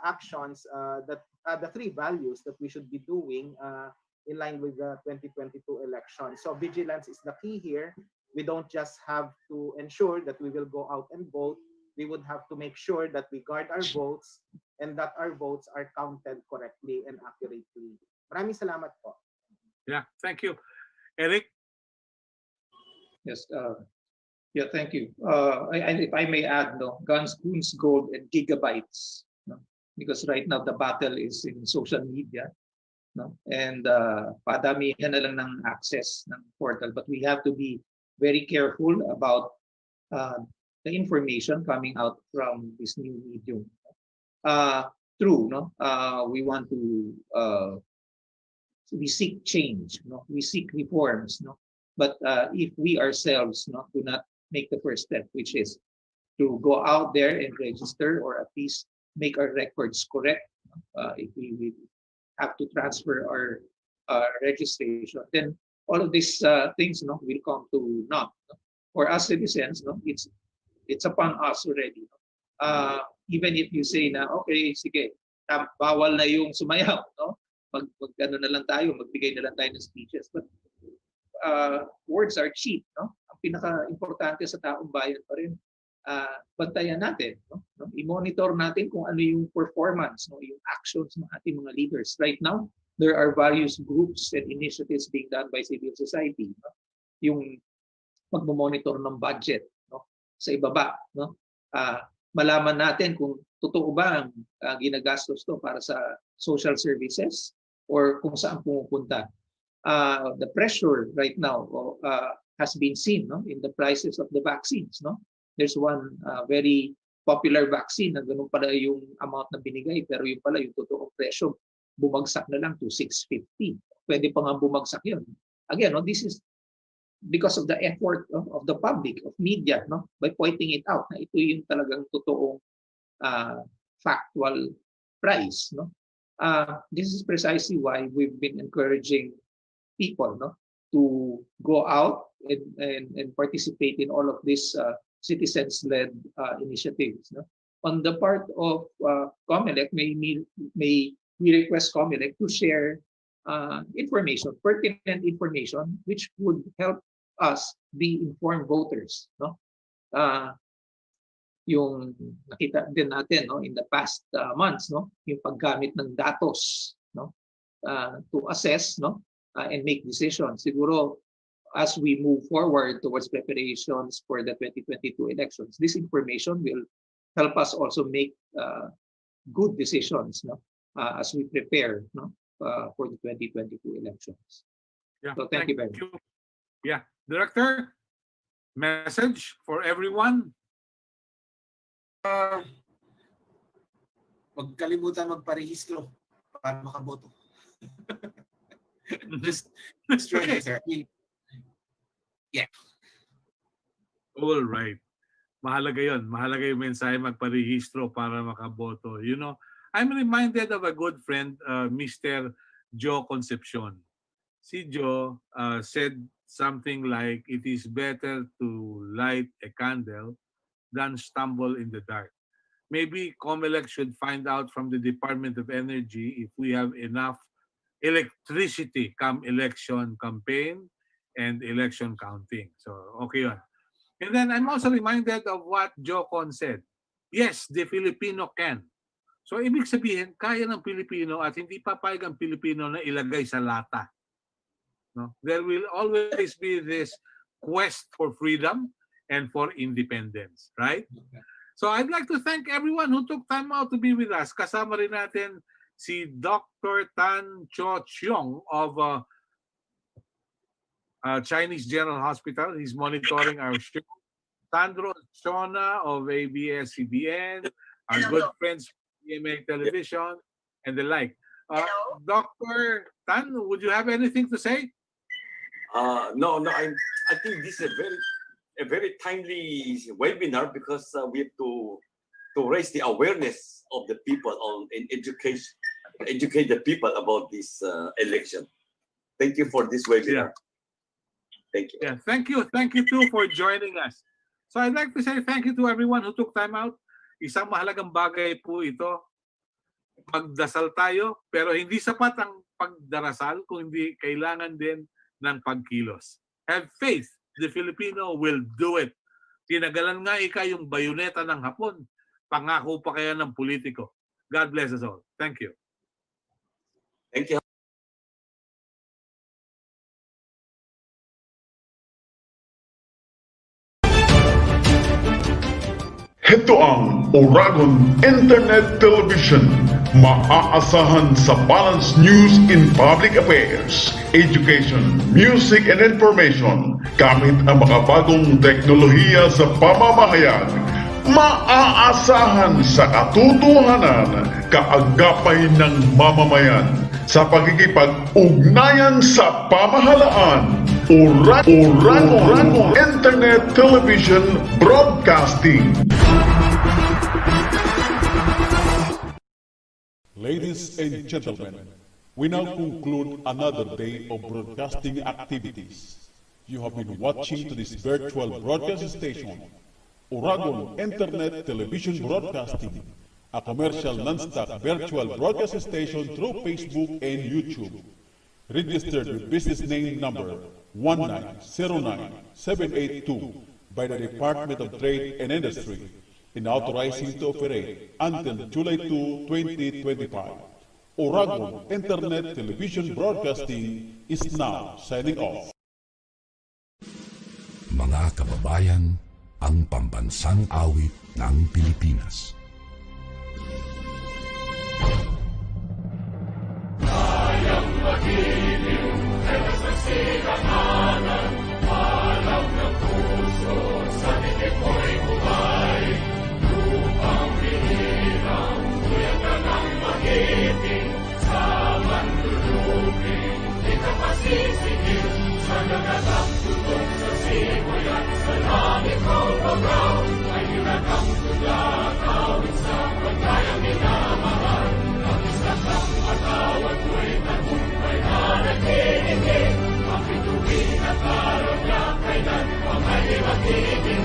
S5: actions the 3 values that we should be doing in line with the 2022 election. So vigilance is the key here. We don't just have to ensure that we will go out and vote. We would have to make sure that we guard our votes and that our votes are counted correctly and accurately. Maraming salamat po.
S2: Yeah, thank you. Eric?
S4: Yes, yeah, thank you. If I may add, guns, gold, and gigabytes, because right now the battle is in social media. And padamihan na lang ng access ng portal, but we have to be very careful about the information coming out from this new medium. True, we want to we seek change, we seek reforms, but if we ourselves do not make the first step, which is to go out there and register or at least make our records correct, if we have to transfer our registration, then all of these things will come to naught. For us citizens, it's upon us already. Even if you say na, okay, sige, bawal na yung sumayaw, ano na lang tayo, magbigay na lang tayo ng speeches. But words are cheap. Ang pinaka-importante sa taong bayan pa rin, bantayan natin, i-monitor natin kung ano yung performance, yung actions ng ating mga leaders. Right now, there are various groups and initiatives being done by civil society. Yung pagmo-monitor ng budget sa ibaba, malaman natin kung totoo ba ang ginagastos to para sa social services or kung saan pumupunta. The pressure right now has been seen in the prices of the vaccines. There's one very popular vaccine na ganun pala yung amount na binigay, pero yung pala yung totoong presyo bumagsak na lang to 650. Pwede pa nga bumagsak yun. Again, this is because of the effort of the public, of media, no, by pointing it out na ito yung talagang totoong factual price, no. This is precisely why we've been encouraging people, no, to go out and participate in all of these citizens-led initiatives, no. On the part of COMELEC, may we request COMELEC to share information, pertinent information, which would help us be informed voters, no. Yung nakita din natin, no, in the past months, no, yung paggamit ng datos, no, to assess, no, and make decisions. Siguro as we move forward towards preparations for the 2022 elections, this information will help us also make good decisions, no, as we prepare, no, for the 2022 elections.
S2: Yeah,
S4: so thank you very much.
S2: Yeah, Director, message for everyone.
S3: Huwag kalimutan magparehistro para makaboto. just right, sir. Yeah.
S2: All right. Mahalaga yun. Mahalaga yung mensahe magparehistro para makaboto. You know, I'm reminded of a good friend, Mr. Joe Concepcion. Si Joe said something like, it is better to light a candle than stumble in the dark. Maybe COMELEC should find out from the Department of Energy if we have enough electricity come election campaign and election counting. So, okay yun. And then I'm also reminded of what Joe Con said. Yes, the Filipino can. So, ibig sabihin, kaya ng Pilipino at hindi papayag ang Pilipino na ilagay sa lata. No? There will always be this quest for freedom and for independence, right? Okay. So I'd like to thank everyone who took time out to be with us. Kasama rin natin si Dr. Tan Cho Chiong of Chinese General Hospital. He's monitoring our show. Sandro Chona of ABS-CBN, our good friends from GMA Television, and the like. Dr. Tan, would you have anything to say?
S8: No. I think this is a very timely webinar because we have to raise the awareness of the people and educate the people about this election. Thank you for this webinar. Yeah. Thank you.
S2: Yeah, thank you. Thank you too for joining us. So I'd like to say thank you to everyone who took time out. Isang mahalagang bagay po ito. Magdasal tayo, pero hindi sapat ang pagdarasal kung hindi kailangan din ng pagkilos. Have faith. The Filipino will do it. Tinagalan nga yung bayoneta ng Hapon. Pangako pa kaya ng politiko. God bless us all. Thank you.
S8: Thank you.
S1: Heto ang Oragon Internet Television. Maaasahan sa balanced news in public affairs, education, music, and information. Gamit ang makabagong teknolohiya sa pamamahayag. Maaasahan sa katotohanan, kaagapay ng mamamayan. Sa pagkikipag-ugnayan sa pamahalaan. Oragon Internet Television Broadcasting.
S9: Ladies and gentlemen, we now conclude another day of broadcasting activities. You have been watching to this virtual broadcast station, Oragon Internet Television Broadcasting, a commercial non-stop virtual broadcast station through Facebook and YouTube. Registered with business name number 1909782 by the Department of Trade and Industry, and authorizing to operate until July 2, 2025. Oragon Internet Television Broadcasting is now signing off.
S10: Mga kababayan, ang pambansang awit ng Pilipinas. Kayang magiliw, ewan sa sinamanan, alam ng puso, sa titik mo'y buhay. Lupang bihirang, tuyang ka ng magiting, sa manlulupin, di ka pasisingil, sa nagatang tutong simoy at sa langit ang pagkaw, ay nilagang tula tawid sa pagkayang minamahal. Ang isang atawag ko'y tagumpay na nagtitigil, ang bituin at araw niya kailan pang ay matigil.